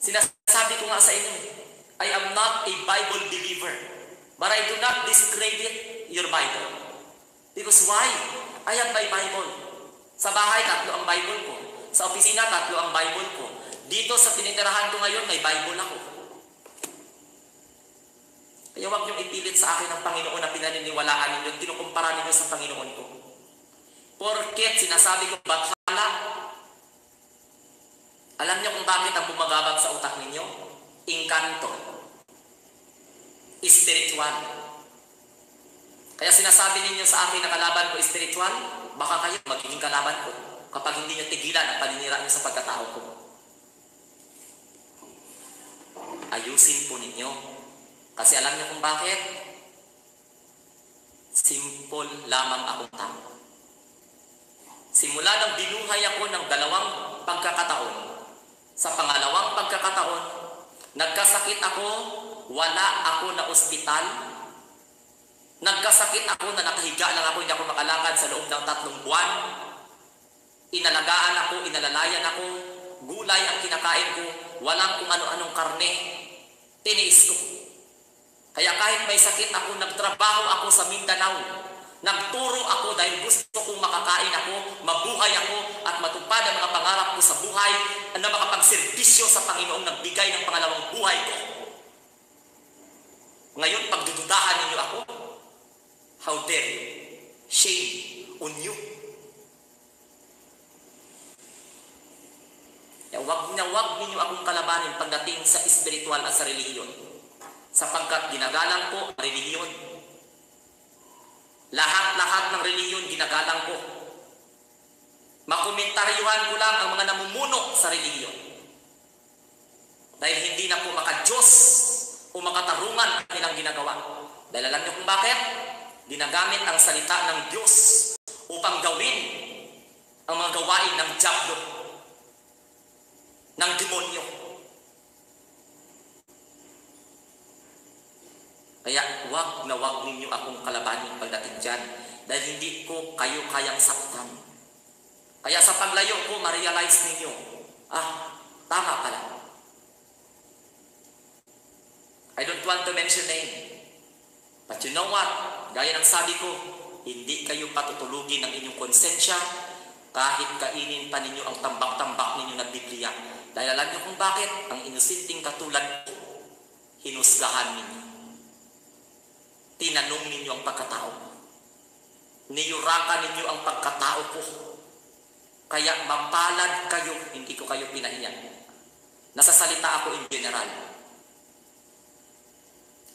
S1: Sinasabi ko nga sa inyo, I am not a Bible believer, but I do not discredit your Bible. Because why? I have my Bible. Sa bahay, 3 ang Bible ko. Sa opisina, 3 ang Bible ko. Dito sa tinitirahan ko ngayon, may Bible ako. Kaya huwag niyong ipilit sa akin ang Panginoon na pinaniniwalaan ninyo, kinukumpara ninyo sa Panginoon ko. Porket sinasabi ko, bathala. Alam niyo kung bakit ang bumagabag sa utak ninyo? Inkanto. Spiritual. Kaya sinasabi ninyo sa akin na kalaban ko spiritual, baka kayo magiging kalaban ko kapag hindi niyo tigilan ang paninira niyo sa pagkatao ko. Ayusin po ninyo. Kasi alam niyo kung bakit? Simple lamang akong tao. Simula nang binuhay ako ng 2 pagkakataon, sa pangalawang pagkakataon, Nagkasakit ako, wala ako na ospital. Nagkasakit ako na nakahiga lang ako, hindi ako makalakad sa loob ng 3 buwan. Inalagaan ako, inalalayan ako, gulay ang kinakain ko, walang kung ano-anong karne, tiniis ko. Kaya kahit may sakit ako, nagtrabaho ako sa Mindanao. Nagturo ako dahil gusto kong makakain ako, mabuhay ako, at matupad ang mga pangarap ko sa buhay na makapagserbisyo sa Panginoong nagbigay ng pangalawang buhay ko. Ngayon, pagdududahan ninyo ako, how dare you? Shame on you. Wag ninyo akong kalabanin pagdating sa espiritual at sa relihiyon. Sapagkat ginagalang ko ang relihiyon. Lahat ng relihiyon ginagalang ko. Makomentaryuhan ko lang ang mga namumuno sa relihiyon. Dahil hindi na po maka-Diyos o makatarungan ang kanilang ginagawa. Dahil alam niyo kung bakit? Ginagamit ang salita ng Diyos upang gawin ang mga gawain ng diablo, ng demonyo. Kaya wag ninyo akong kalabanin pagdating dyan, dahil hindi ko kayo kayang saktan. Kaya sa paglayo ko, ma-realize ninyo, tama pala. I don't want to mention name. But you know what? Gaya ng sabi ko, hindi kayo patutulugin ng inyong konsensya kahit kainin pa ninyo ang tambak-tambak ninyo na Biblia. Dahil alam niyo kung bakit? Ang inusinting katulad ko, hinusgahan ninyo. Tinanong ninyo ang pagkatao. Niyurakan ninyo ang pagkatao ko. Kaya mapalad kayo, hindi ko kayo pinahiyan. Nasasalita ako in general.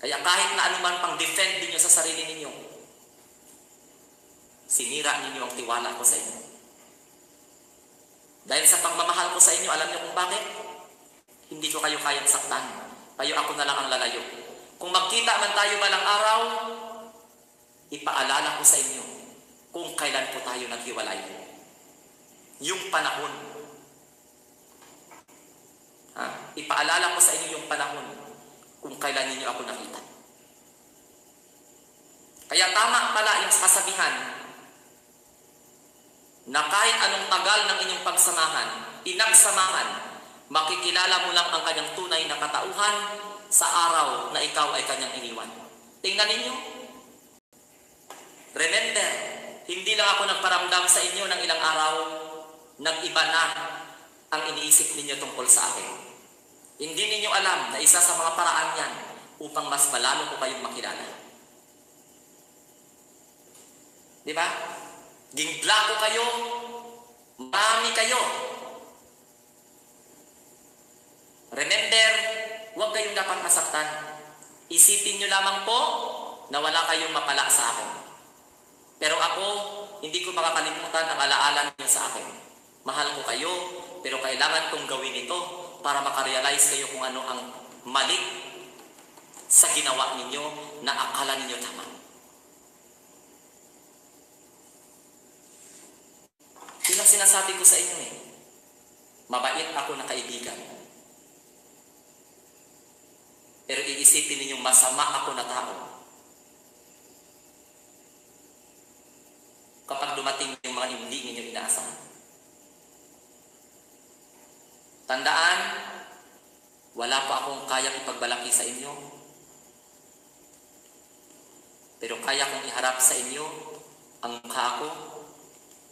S1: Kaya kahit na anuman pang defend ninyo sa sarili ninyo, sinira ninyo ang tiwala ko sa inyo. Dahil sa pagmamahal ko sa inyo, alam niyo kung bakit? Hindi ko kayo kayang saktan. Kayo ako na lang ang lalayo. Kung magkita man tayo balang araw, ipaalala ko sa inyo kung kailan po tayo naghiwalay. Yung panahon. Ipaalala ko sa inyo yung panahon kung kailan ninyo ako nakita. Kaya tama pala yung kasabihan na kahit anong tagal ng inyong pinagsamahan, makikilala mo lang ang kanyang tunay na katauhan sa araw na ikaw ay kanyang iniwan. Tingnan ninyo. Remember, hindi lang ako nagparamdam sa inyo ng ilang araw, nag-iba na ang iniisip ninyo tungkol sa akin. Hindi ninyo alam na isa sa mga paraan yan upang mas malalo ko kayong makilala. Di ba? Gingla ko kayo, marami kayo. Remember, huwag kayong dapat masaktan. Isipin nyo lamang po na wala kayong mapala sa akin. Pero ako, hindi ko makakalimutan ang alaala niyo sa akin. Mahal ko kayo, pero kailangan kong gawin ito para makarealize kayo kung ano ang mali sa ginawa ninyo na akala ninyo tama. Yun ang sinasabi ko sa inyo eh. Mabait ako na kaibigan. Pero iisipin ninyong masama ako na tao. Kapag dumating yung mga hindi ninyo inaasahan. Tandaan, wala pa akong kayang ipagbalaki sa inyo. Pero kaya kong iharap sa inyo ang mukha ko,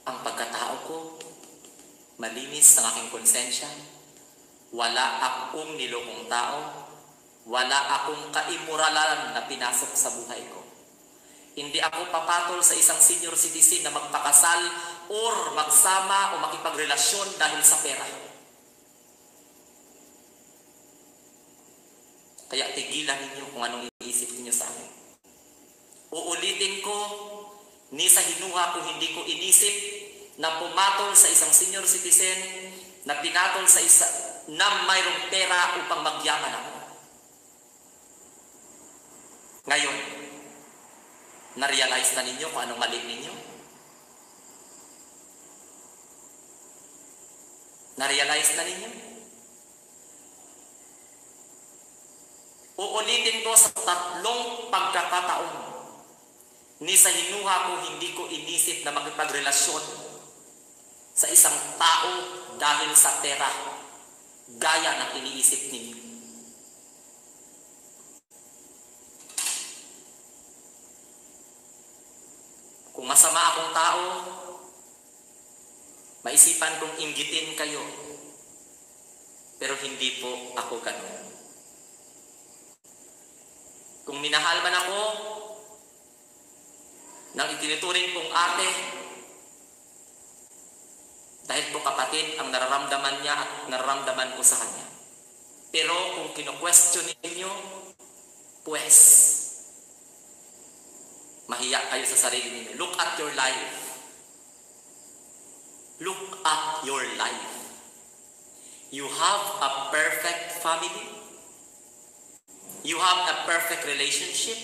S1: ang pagkatao ko, malinis ang aking konsensya. Wala akong nilokong tao. Wala akong kaimoralan na pinasok sa buhay ko. Hindi ako papatol sa isang senior citizen na magpakasal or magsama o makipagrelasyon dahil sa pera. Kaya tigilan ninyo kung anong iniisip niyo sa akin. Uulitin ko, ni sa hinuha ko hindi ko inisip na pumatol sa isang senior citizen na pinatol sa isa na mayroong pera upang magyaman ako. Ngayon, na-realize na ninyo kung anong mali ninyo? Na-realize na ninyo? Uulitin ko sa 3 pagkakataon. Ni sa hinuha ko, hindi ko inisip na makipagrelasyon sa isang tao dahil sa pera, gaya ng iniisip ninyo. Kung masama akong tao, maisipan kong inggitin kayo, pero hindi po ako ganun. Kung minahal man ako nang itinuturing kong ate, dahil po kapatid ang nararamdaman niya at nararamdaman ko sa kanya. Pero kung kino-question ninyo, pues, mahiya kayo sa sarili ninyo. Look at your life. Look at your life. You have a perfect family. You have a perfect relationship.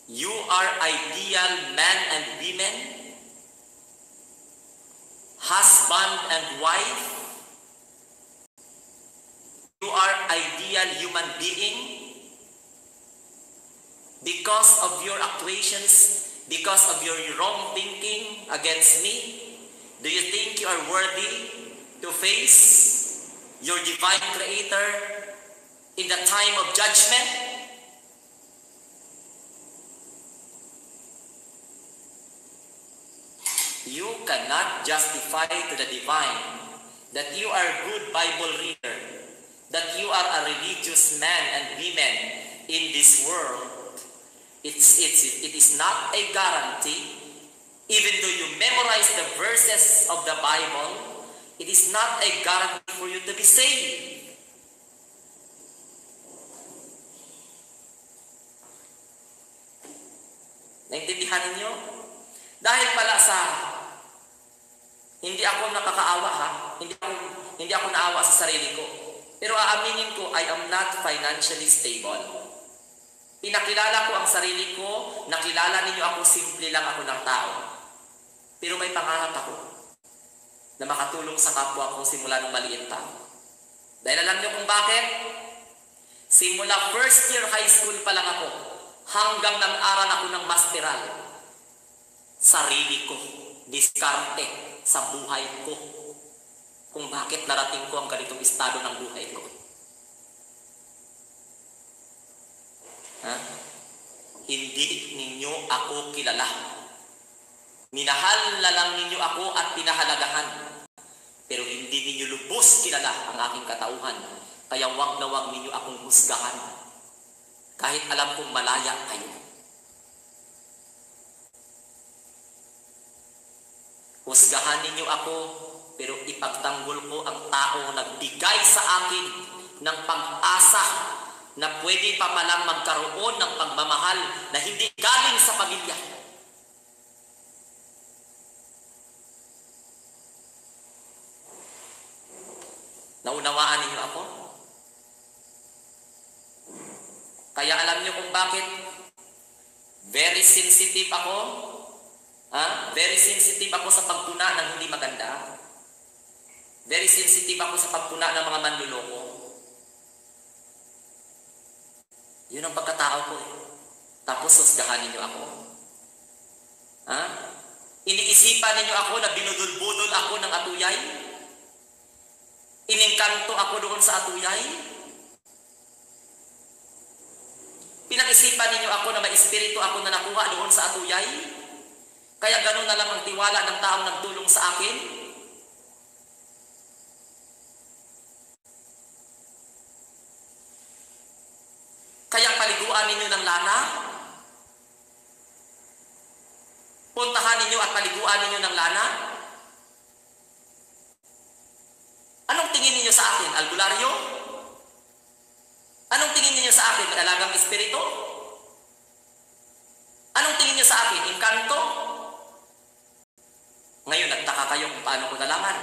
S1: You are ideal men and women, husband and wife. You are ideal human being. Because of your actuations, because of your wrong thinking against me, do you think you are worthy to face your divine Creator in the time of judgment? You cannot justify to the divine that you are a good Bible reader, that you are a religious man and women in this world. It is not a guarantee. Even though you memorize the verses of the Bible, it is not a guarantee for you to be saved. Naintindihan ninyo? Dahil pala sa hindi ako nakakaawa ha, hindi ako naawa sa sarili ko. Pero aaminin ko, I am not financially stable. Pinakilala ko ang sarili ko, nakilala ninyo ako, simple lang ako ng tao. Pero may pangarap ako na makatulong sa kapwa ko simula nung maliit pa. Dahil alam niyo kung bakit? Simula first year high school pa lang ako, hanggang nang-aral ako ng masteral. Sarili ko, diskarte sa buhay ko. Kung bakit narating ko ang ganitong estado ng buhay ko. Hindi ninyo ako kilala. Minahal na lang ninyo ako at pinahalagahan. Pero hindi ninyo lubos kilala ang aking katauhan. Kaya wag na wag ninyo akong husgahan. Kahit alam kong malaya kayo. Husgahan ninyo ako, pero ipagtanggol ko ang tao nagbigay sa akin ng pag-asa na pwede pa malang magkaroon ng pagmamahal na hindi galing sa pamilya. Naunawaan ninyo ako? Kaya alam niyo kung bakit very sensitive ako? Very sensitive ako sa pagpuna ng hindi maganda. Very sensitive ako sa pagpuna ng mga manluloko. Yun ang pagkatao ko eh. Tapos husgahan ninyo ako. Iniisipan ninyo ako na binudul-budol ako ng atuyay? Iningkanto ako doon sa atuyay? Pinag-isipan ninyo ako na may espiritu ako na nakuha doon sa atuyay? Kaya ganun na lang ang tiwala ng taong nagtulong sa akin? Kaya paliguan ninyo ng lana? Puntahan ninyo at paliguan ninyo ng lana? Anong tingin ninyo sa akin? Albularyo? Anong tingin ninyo sa akin? Alagang espiritu? Anong tingin niyo sa akin? Inkanto? Ngayon, nagtaka kayo kung paano ko nalaman.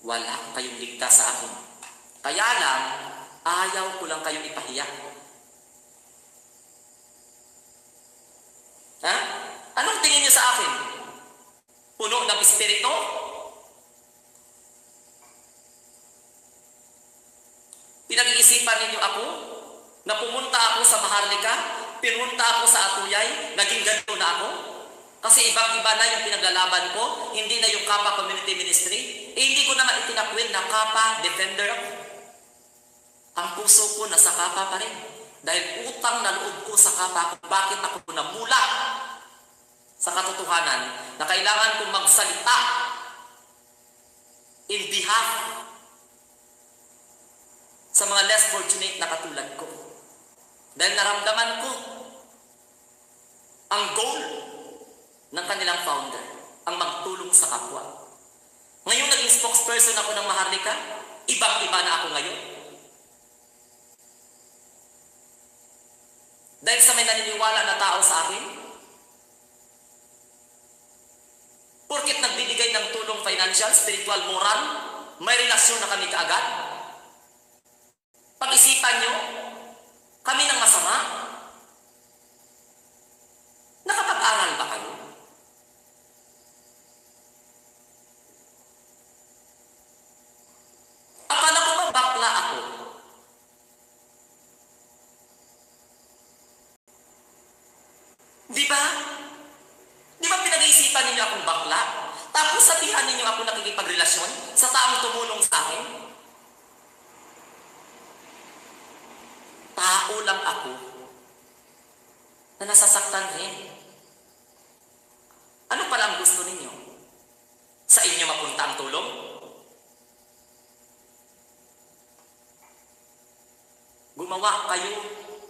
S1: Wala kayong ligtas sa akin. Kaya lang, ayaw ko lang kayong ipahiya. Anong tingin niyo sa akin? Puno ng espiritu? Pinag-isipan ninyo ako na pumunta ako sa Maharlika, pinunta ako sa Atuyay, naging ganito na ako? Kasi ibang-iba na yung pinaglalaban ko, hindi na yung Kappa Community Ministry. Hindi ko naman itinakwil na Kappa Defender ako. Ang puso ko nasa Kappa pa rin. Dahil utang na loob ko sa Kappa kung bakit ako namula sa katotohanan na kailangan kong magsalita in behalf sa mga less fortunate na katulad ko. Dahil naramdaman ko ang goal ng kanilang founder, ang magtulong sa kapwa. Ngayon naging spokesperson ako ng Maharlika, ibang-iba na ako ngayon. Dahil sa may naniniwala na tao sa akin, porkit nagbibigay ng tulong financial, spiritual, moral, may relasyon na kami kaagad. Pag-isipan nyo, kami ng masama. Nakapag-aral ba kayo? Akala ko ba bakla ako? Di ba? Di ba pinag-iisipan ninyo akong bakla? Tapos sabihan ninyo ako nakikipagrelasyon sa taong tumulong sa akin? Tao lang ako na nasasaktan rin. Ano pala ang gusto ninyo? Sa inyo mapunta ang tulong? Gumawa kayo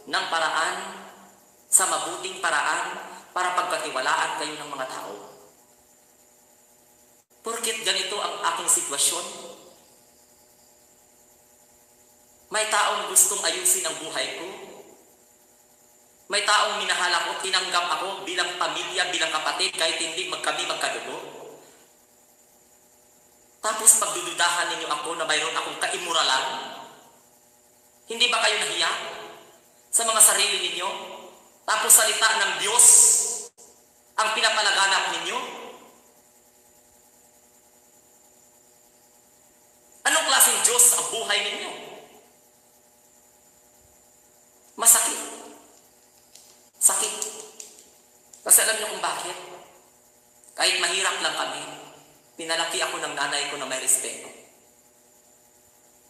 S1: ng paraan, sa mabuting paraan, para pagkatiwalaan kayo ng mga tao. Porkit ganito ang aking sitwasyon, may taong gustong ayusin ang buhay ko. May taong minahal ako, tinanggap ako bilang pamilya, bilang kapatid, kahit hindi kami magkadugo. Tapos pagdududahan ninyo ako na mayroon akong kaimuralan. Hindi ba kayo nahiya sa mga sarili ninyo? Tapos salita ng Diyos ang pinapalaganap ninyo? Anong klaseng Diyos ang buhay ninyo? Masakit. Sakit. Kasi alam niyo kung bakit? Kahit mahirap lang kami, pinalaki ako ng nanay ko na may respeto.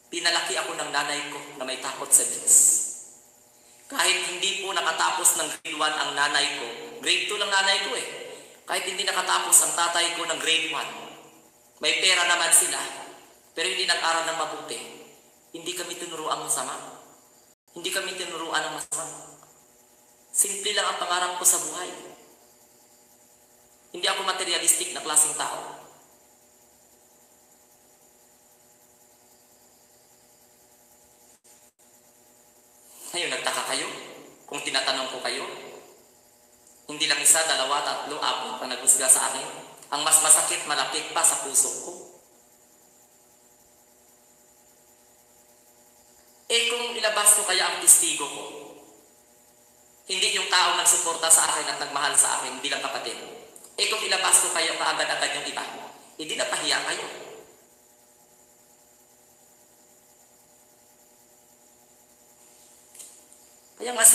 S1: Pinalaki ako ng nanay ko na may takot sa Diyos. Kahit hindi po nakatapos ng grade 1 ang nanay ko, grade 2 lang nanay ko eh. Kahit hindi nakatapos ang tatay ko ng grade 1, may pera naman sila, pero hindi nag-aral ng mabuti. Hindi kami tinuruan ng masama. Hindi kami tinuruan ng masama. Simple lang ang pangarap ko sa buhay. Hindi ako materialistic na klaseng tao. Ngayon, nagtaka kayo kung tinatanong ko kayo. Hindi lang isa, dalawa, tatlo, apat ang naghusga sa akin. Ang mas masakit, malapit pa sa puso ko. Kung ilabas ko kaya ang testigo ko, hindi yung tao nagsuporta sa akin at nagmahal sa akin bilang kapatid. Kung ilabas ko kayo kaagad-agad yung iba, hindi na pahiya kayo. Kaya nga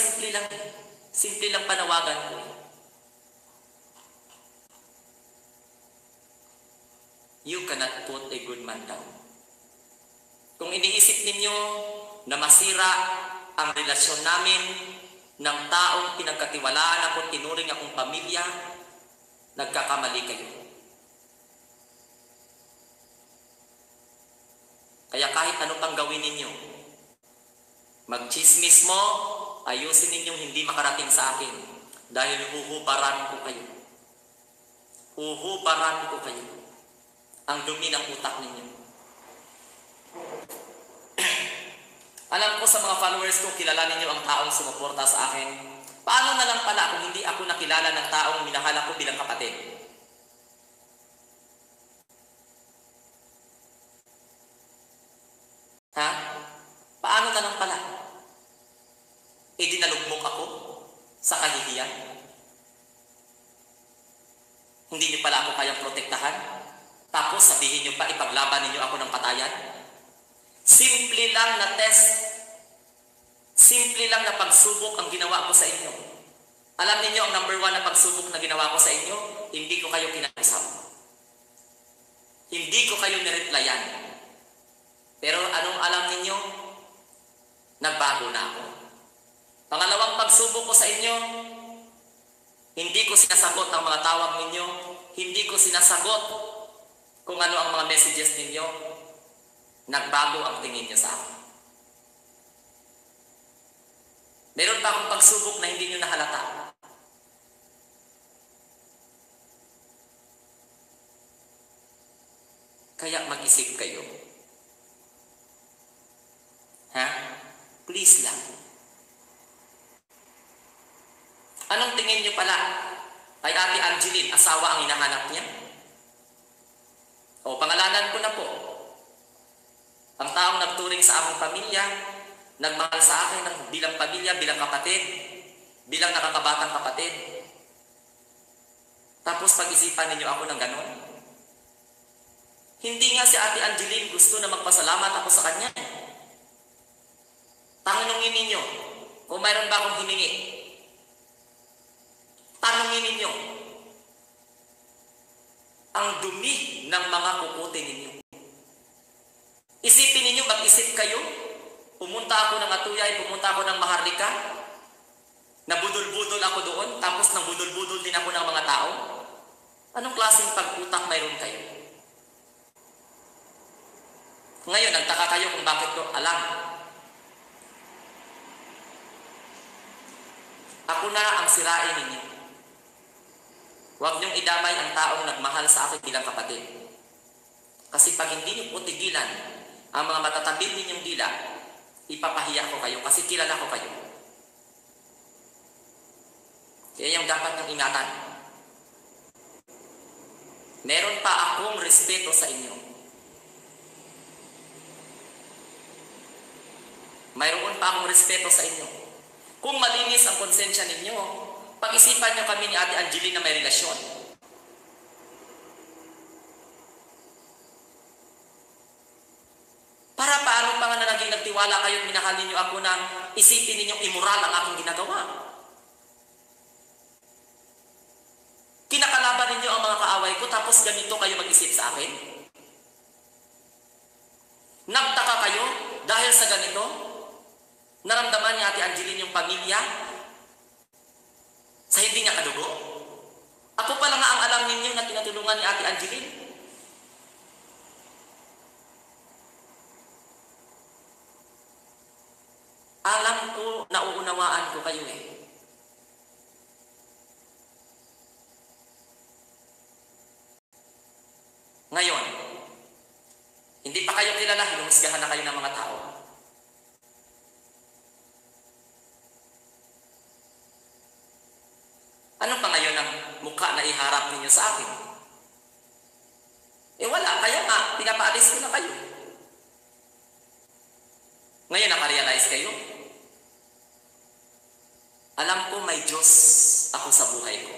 S1: simple lang panawagan ko. You cannot put a good man down. Kung iniisip ninyo na masira ang relasyon namin ng taong pinagkatiwalaan ako, tinuring akong pamilya, nagkakamali kayo. Kaya kahit ano pang gawin ninyo, magchismis mo, ayusin ninyong hindi makarating sa akin dahil huhubaran ko kayo. Huhubaran ko kayo. Ang dumi ng utak ninyo. Alam ko sa mga followers ko, kilala ninyo ang taong sumuporta sa akin. Paano na lang pala kung hindi ako nakilala ng taong minahal ako bilang kapatid? Ha? Paano na lang pala? Dinalugmok ako sa kahihiyan. Hindi niyo pala ako kayang protektahan. Tapos sabihin niyo pa ipaglaban ninyo ako ng patayan. Simple lang na test Simple lang na pagsubok ang ginawa ko sa inyo. Alam niyo ang number 1 na pagsubok na ginawa ko sa inyo? Hindi ko kayo kinausap. Hindi ko kayo nireplyan. Pero anong alam niyo? Nagbago na ako. Pangalawang pagsubok ko sa inyo, hindi ko sinasagot ang mga tawag ninyo. Hindi ko sinasagot kung ano ang mga messages ninyo. Nagbago ang tingin niyo sa akin. Meron pa akong pagsubok na hindi niyo nahalata. Kaya mag-isip kayo. Ha? Please lang. Anong tingin niyo pala kay Ate Angeline, asawa ang hinahanap niya? O, pangalanan ko na po. Ang taong nagturing sa aming pamilya, nagmahal sa akin ng bilang pamilya, bilang kapatid, bilang nakakabatang kapatid. Tapos pag-isipan ninyo ako ng ganon. Hindi nga si Ate Angeline gusto na magpasalamat ako sa kanya. Tanungin ninyo kung mayroon ba akong hiningi. Tanungin ninyo ang dumi ng mga kukutin ninyo. Isipin ninyo, mag-isip kayo. Pumunta ako ng Atuyay, pumunta ako ng Maharlika. Nabudol-budol ako doon, tapos nang budol-budol din ako ng mga tao. Anong klaseng pag-utak mayroon kayo? Ngayon, nagtaka kayo kung bakit ko alam. Ako na ang sirain ninyo. Huwag niyong idamay ang taong nagmahal sa akin bilang kapatid. Kasi pag hindi niyo po tigilan ang mga matatabil ninyong dila, ipapahiya ko kayo kasi kilala ko kayo. Kaya yung dapat niyong ingatan. Meron pa akong respeto sa inyo. Mayroon pa akong respeto sa inyo. Kung malinis ang konsensya ninyo, pag-isipan niyo kami ni Ate Angeline na may relasyon. Para paano pa nga na naging nagtiwala kayo at minahal ninyo ako na isipin ninyong immoral ang aking ginagawa? Kinakalaban ninyo ang mga kaaway ko tapos ganito kayo mag-isip sa akin? Nagtaka kayo dahil sa ganito? Naramdaman ni Ate Angeline yung pamilya sa hindi niya kadugo? Ako pala nga ang alam ninyo na tinutulungan ni Ate Angeline. Alam ko, nauunawaan ko kayo eh. Ngayon, hindi pa kayo kilala, hinuhusgahan na kayo ng mga tao. Ano pa ngayon ang mukha na iharap ninyo sa akin? Eh wala, kaya nga, pinapaalis ko na kayo. Ngayon nakarealize kayo. Alam ko may Diyos ako sa buhay ko.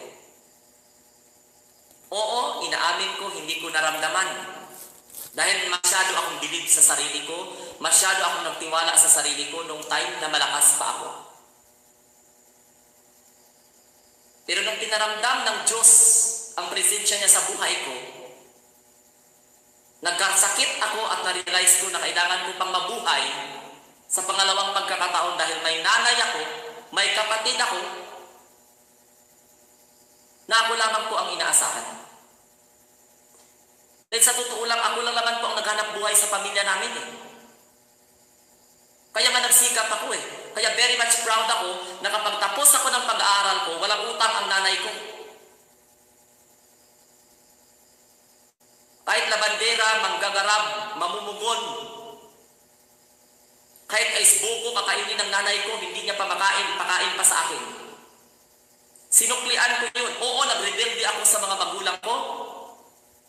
S1: Oo, inaamin ko, hindi ko naramdaman. Dahil masyado akong bilib sa sarili ko, masyado akong nagtiwala sa sarili ko nung time na malakas pa ako. Pero nung pinaramdam ng Diyos ang presensya niya sa buhay ko, nagkasakit ako at na-realize ko na kailangan ko pang mabuhay sa pangalawang pagkakataon dahil may nanay ako, may kapatid ako, na ako lamang po ang inaasahan. Dahil sa totoo lang, ako lang naman po ang naghanap buhay sa pamilya namin eh. Kaya nga nagsikap ako eh. Kaya very much proud ako na kapag tapos ako ng pag-aaral ko, walang utang ang nanay ko. Kahit labandera, manggagarab, mamumugon, kahit icebuko kakainin ng nanay ko, hindi niya pa makain, ipakain pa sa akin. Sinuklian ko yun. Oo, nagrebelde ako sa mga magulang ko,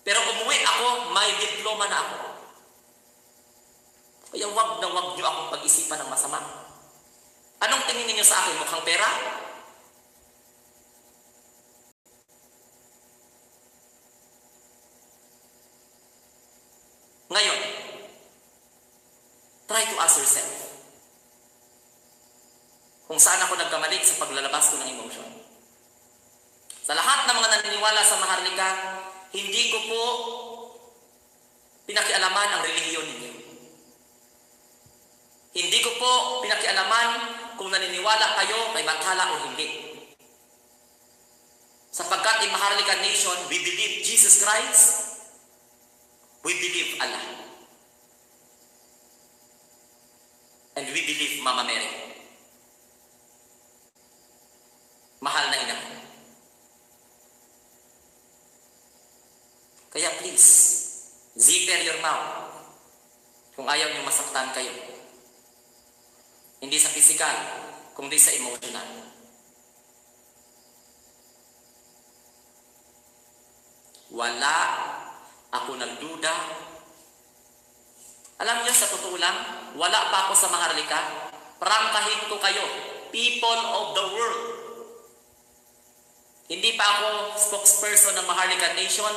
S1: pero umuwi ako, may diploma na ako. Kaya wag na wag niyo akong pag-isipan ng masama. Anong tingin niyo sa akin? Mukhang pera? Ngayon, try to ask yourself, kung saan ako nagkamali sa paglalabas ko ng emotion. Sa lahat ng mga naniniwala sa maharlika, hindi ko po pinakialaman ang relihiyon ninyo. Hindi ko po pinakialaman kung naniniwala kayo kay Bathala o hindi. Sapagkat in Maharlika Nation, we believe Jesus Christ, we believe Allah, and we believe Mama Mary. Mahal na ina. Kaya please, zipper your mouth kung ayaw niyong masaktan kayo. Hindi sa physical, kundi sa emotional. Wala ako nagduda. Alam niyo, sa totoo lang, wala pa ako sa Maharlika. Prangkahin ko kayo, people of the world. Hindi pa ako spokesperson ng Maharlika Nation.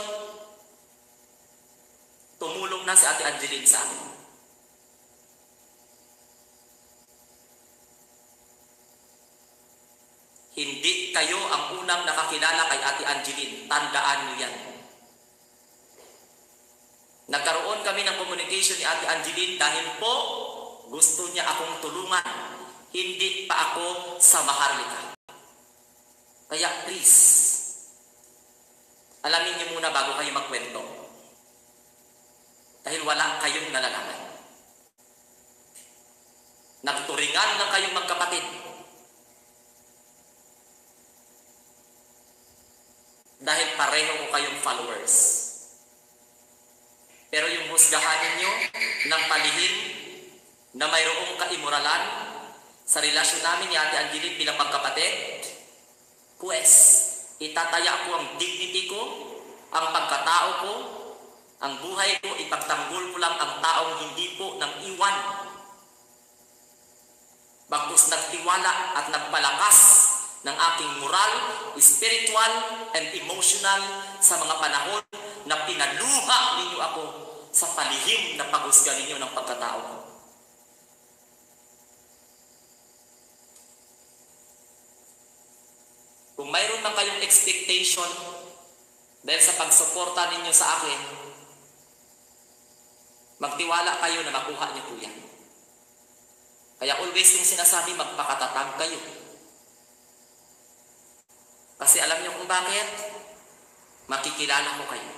S1: Tumulong na si Ate Angeline sa akin. Hindi kayo ang unang nakakilala kay Ate Angeline. Tandaan niyo yan. Nagkaroon kami ng communication ni Ate Angeline dahil po gusto niya akong tulungan. Hindi pa ako sa Maharlika. Kaya please, alamin niyo muna bago kayo magkwento. Dahil wala kayong nalalaman. Nagturingan lang kayong magkapatid. Dahil pareho ko kayong followers. Pero yung husgahan ninyo ng palihim na mayroong kaimoralan sa relasyon namin ni Ate Angeline bilang magkapatid, pues, itataya ko ang dignity ko, ang pagkatao ko, ang buhay ko, ipagtanggol ko lang ang taong hindi po nang iwan. Bagkus nagtiwala at nagpalakas ng aking moral, spiritual, and emotional sa mga panahon na pinaluha ninyo ako sa palihim na paghusga ninyo ng pagkatao ko. Kung mayroon man kayong expectation dahil sa pagsuporta ninyo sa akin, magtiwala kayo na makuha niyo po yan. Kaya always yung sinasabi, magpakatatag kayo. Kasi alam niyo kung bakit? Makikilala ko kayo.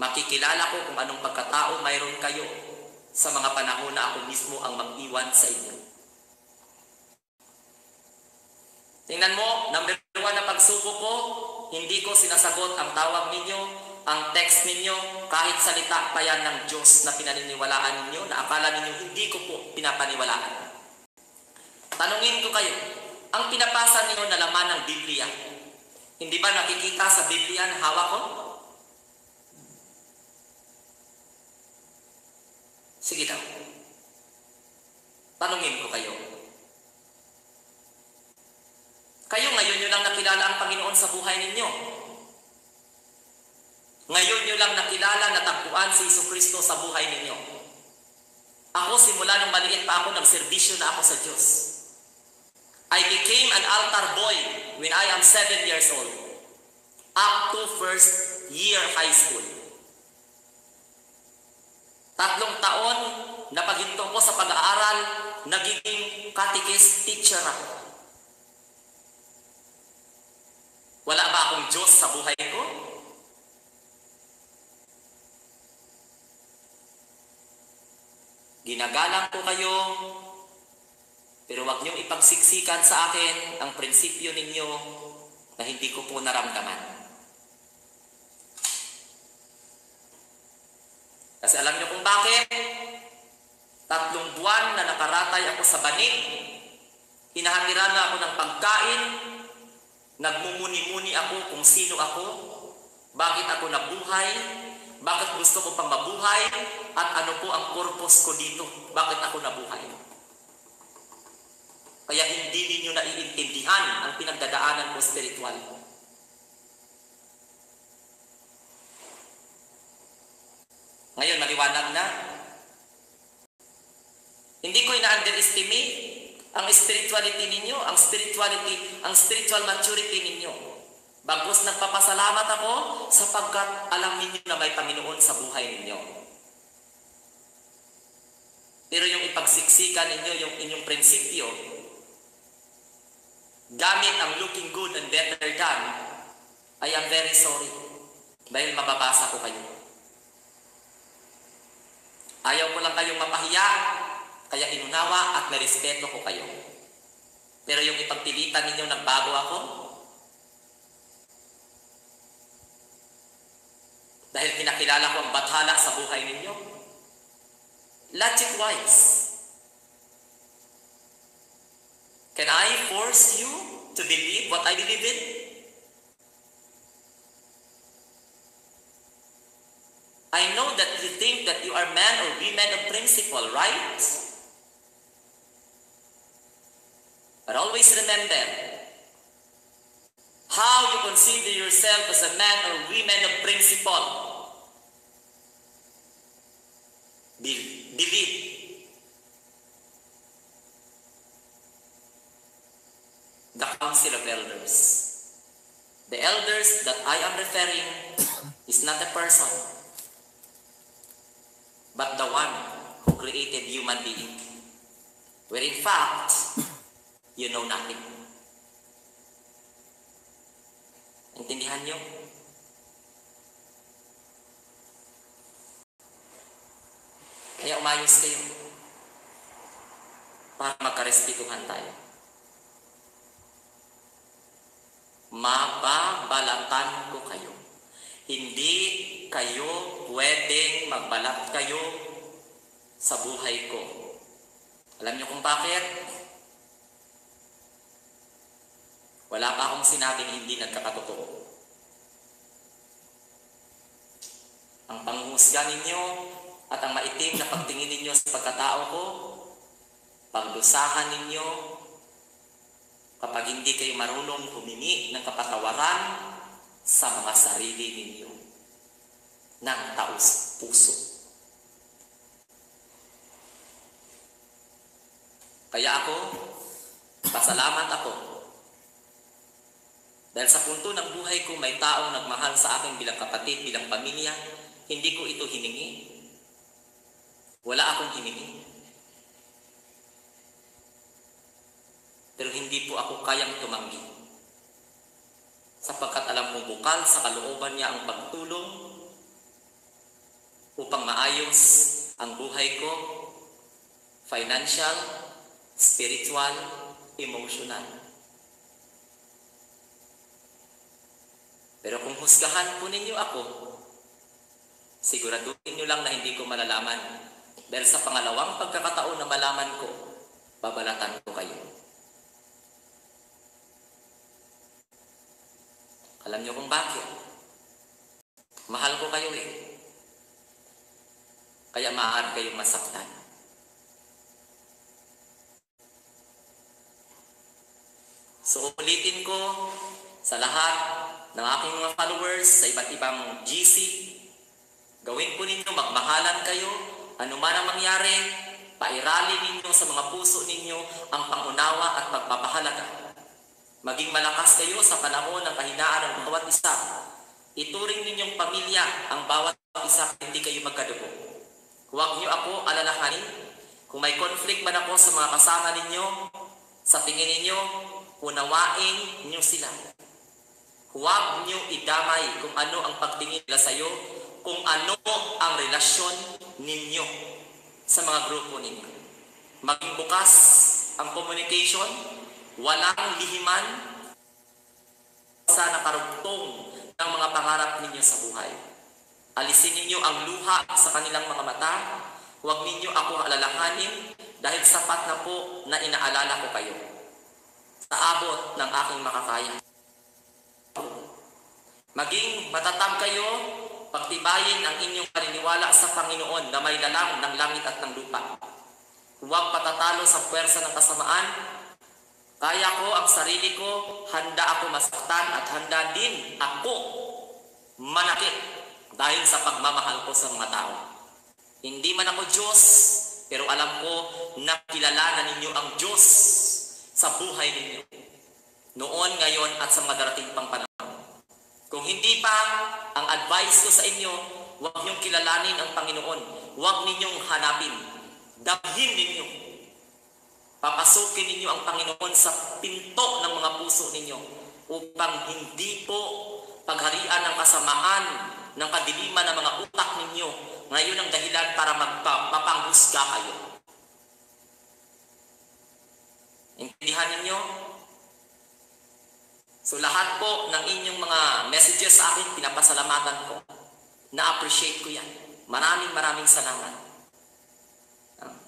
S1: Makikilala ko kung anong pagkatao mayroon kayo sa mga panahon na ako mismo ang mag-iwan sa inyo. Tingnan mo, number 1 na pagsubok ko, hindi ko sinasagot ang tawag ninyo, ang text ninyo, kahit salita pa yan ng Diyos na pinaniniwalaan ninyo, na akala ninyo hindi ko po pinapaniwalaan. Tanungin ko kayo, ang pinapasa ninyo na laman ng Biblia, hindi ba nakikita sa Biblia na hawak ko? Sige daw. Tanungin ko kayo. Kayo ngayon nyo lang nakilala ang Panginoon sa buhay ninyo. Ngayon nyo lang nakilala, natagpuan si Jesucristo sa buhay ninyo. Ako simula nung maliit pa ako, nagserbisyo na ako sa Diyos. I became an altar boy when I am 7 years old, up to first year high school. 3 taon na paghinto ko sa pag-aaral, nagiging catechist teacher ako. Wala ba akong Diyos sa buhay ko? Ginagalang ko kayo, pero wag niyong ipagsiksikan sa akin ang prinsipyo ninyo na hindi ko po naramdaman. Kasi alam niyo kung bakit? 3 buwan na nakaratay ako sa banig, hinahatiran na ako ng pagkain, nagmumuni-muni ako kung sino ako, bakit ako nabuhay, bakit gusto ko pang mabuhay, at ano po ang purpose ko dito, bakit ako nabuhay. Kaya hindi ninyo naiintindihan ang pinagdadaanan ko spiritual. Ngayon, maliwanag na. Hindi ko ina-underestimate ang spirituality ninyo, ang spiritual maturity ninyo. Bagkus nagpapasalamat ako sapagkat alam ninyo na may Panginoon sa buhay ninyo. Pero yung ipagsiksikan ninyo, yung inyong prinsipyo, gamit ang looking good and better than, I am very sorry. Dahil mababasa ko kayo. Ayaw ko lang kayong mapahiya, kaya inunawa at narespeto ko kayo. Pero yung ipagpilitan ninyo nagbago ako, dahil pinakilala ko ang bathala sa buhay ninyo, logic-wise, can I force you to believe what I believe in? I know that you think that you are men or women of principle, right? But always remember, how you consider yourself as a man or woman of principle. Believe. The Council of Elders. The elders that I am referring is not a person, but the one who created human being, where in fact, you know nothing. Intindihan nyo? Kaya umayos kayo para magkarespetuhan tayo. Mababalatan ko kayo. Hindi kayo pwedeng magbalat kayo sa buhay ko. Alam niyo kung bakit? Wala pa akong sinabing hindi nagkakatotoo. Ang panghusga ninyo at ang maitim na pagtingin ninyo sa pagkatao ko, pagdusahan ninyo, kapag hindi kayo marunong humingi ng kapatawaran sa mga sarili ninyo ng taos puso. Kaya ako, pasalamat ako. Dahil sa punto ng buhay ko, may taong nagmahal sa akin bilang kapatid, bilang pamilya, hindi ko ito hiningi. Wala akong hiningi. Pero hindi po ako kayang tumanggi. Sapagkat alam mo bukal sa kalooban niya ang pagtulong upang maayos ang buhay ko, financial, spiritual, emotional. Pero kung husgahan po ninyo ako, siguraduhin nyo lang na hindi ko malalaman. Dahil sa pangalawang pagkakataon na malaman ko, babalatan ko kayo. Alam nyo kung bakit? Mahal ko kayo eh. Kaya maaari kayong masaktan. So ulitin ko sa lahat ng aking mga followers sa iba't ibang GC, gawin po ninyo, magmahalan kayo, anuman ang mangyari, pairalin ninyo sa mga puso ninyo ang pangunawa at pagpapahalaga. Maging malakas kayo sa panahon ng kahinaan ng bawat isa. Ituring ninyong pamilya ang bawat isa, hindi kayo magkadugo. Huwag niyo ako alalahanin. Kung may conflict man ako sa mga kasama ninyo, sa tingin ninyo, unawain niyo sila. Huwag niyo idamay kung ano ang pagtingin nila sa iyo, kung ano ang relasyon ninyo sa mga grupo ninyo. Maging bukas ang communication, walang lihiman sa nakarugtong ng mga pangarap ninyo sa buhay. Alisin ninyo ang luha sa kanilang mga mata. Huwag ninyo ako alalahanin dahil sapat na po na inaalala ko kayo sa abot ng aking makakaya. Maging matatag kayo, pagtibayin ang inyong paniniwala sa Panginoon na may lalang ng langit at ng lupa. Huwag patatalo sa puwersa ng kasamaan. Kaya ko ang sarili ko, handa ako masaktan at handa din ako manakit dahil sa pagmamahal ko sa mga tao. Hindi man ako Diyos, pero alam ko na kilala na ninyo ang Diyos sa buhay ninyo. Noon, ngayon, at sa mga darating pang panahon. Kung hindi pa, ang advice ko sa inyo, huwag niyong kilalanin ang Panginoon. Huwag ninyong hanapin. Dabhin ninyo. Papasukin ninyo ang Panginoon sa pinto ng mga puso ninyo upang hindi po pagharian ng kasamaan, ng kadiliman ng mga utak ninyo. Ngayon ang dahilan para mapanghusga kayo. Intindihan ninyo? So lahat po ng inyong mga messages sa akin, pinapasalamatan ko. Na-appreciate ko yan. Maraming salamat.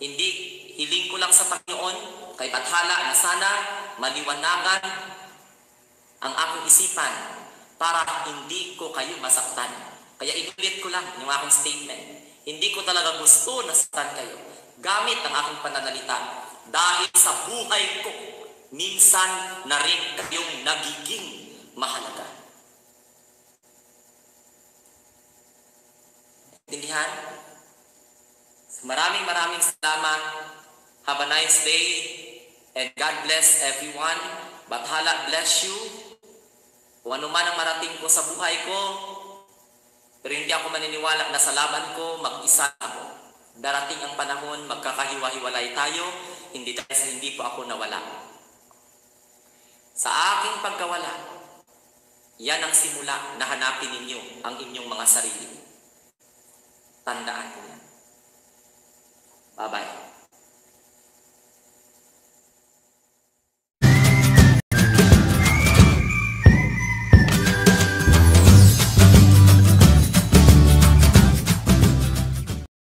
S1: Hindi, hiling ko lang sa Panginoon, kay Bathala na sana maliwanagan ang aking isipan para hindi ko kayo masaktan. Kaya inulit ko lang yung aking statement. Hindi ko talaga gusto na saktan kayo. Gamit ang aking pananalita. Dahil sa buhay ko, minsan na rin kayong nagiging mahalaga. Intindihan? Maraming salamat. Have a nice day. And God bless everyone. Bathala bless you. Kung ano man ang marating ko sa buhay ko, pero hindi ako maniniwala na sa laban ko, mag-isa ako. Darating ang panahon, magkakahiwa-hiwalay tayo, hindi po ako nawala. Sa aking pagkawala, yan ang simula na hanapin ninyo ang inyong mga sarili. Tandaan ko yan. Bye-bye.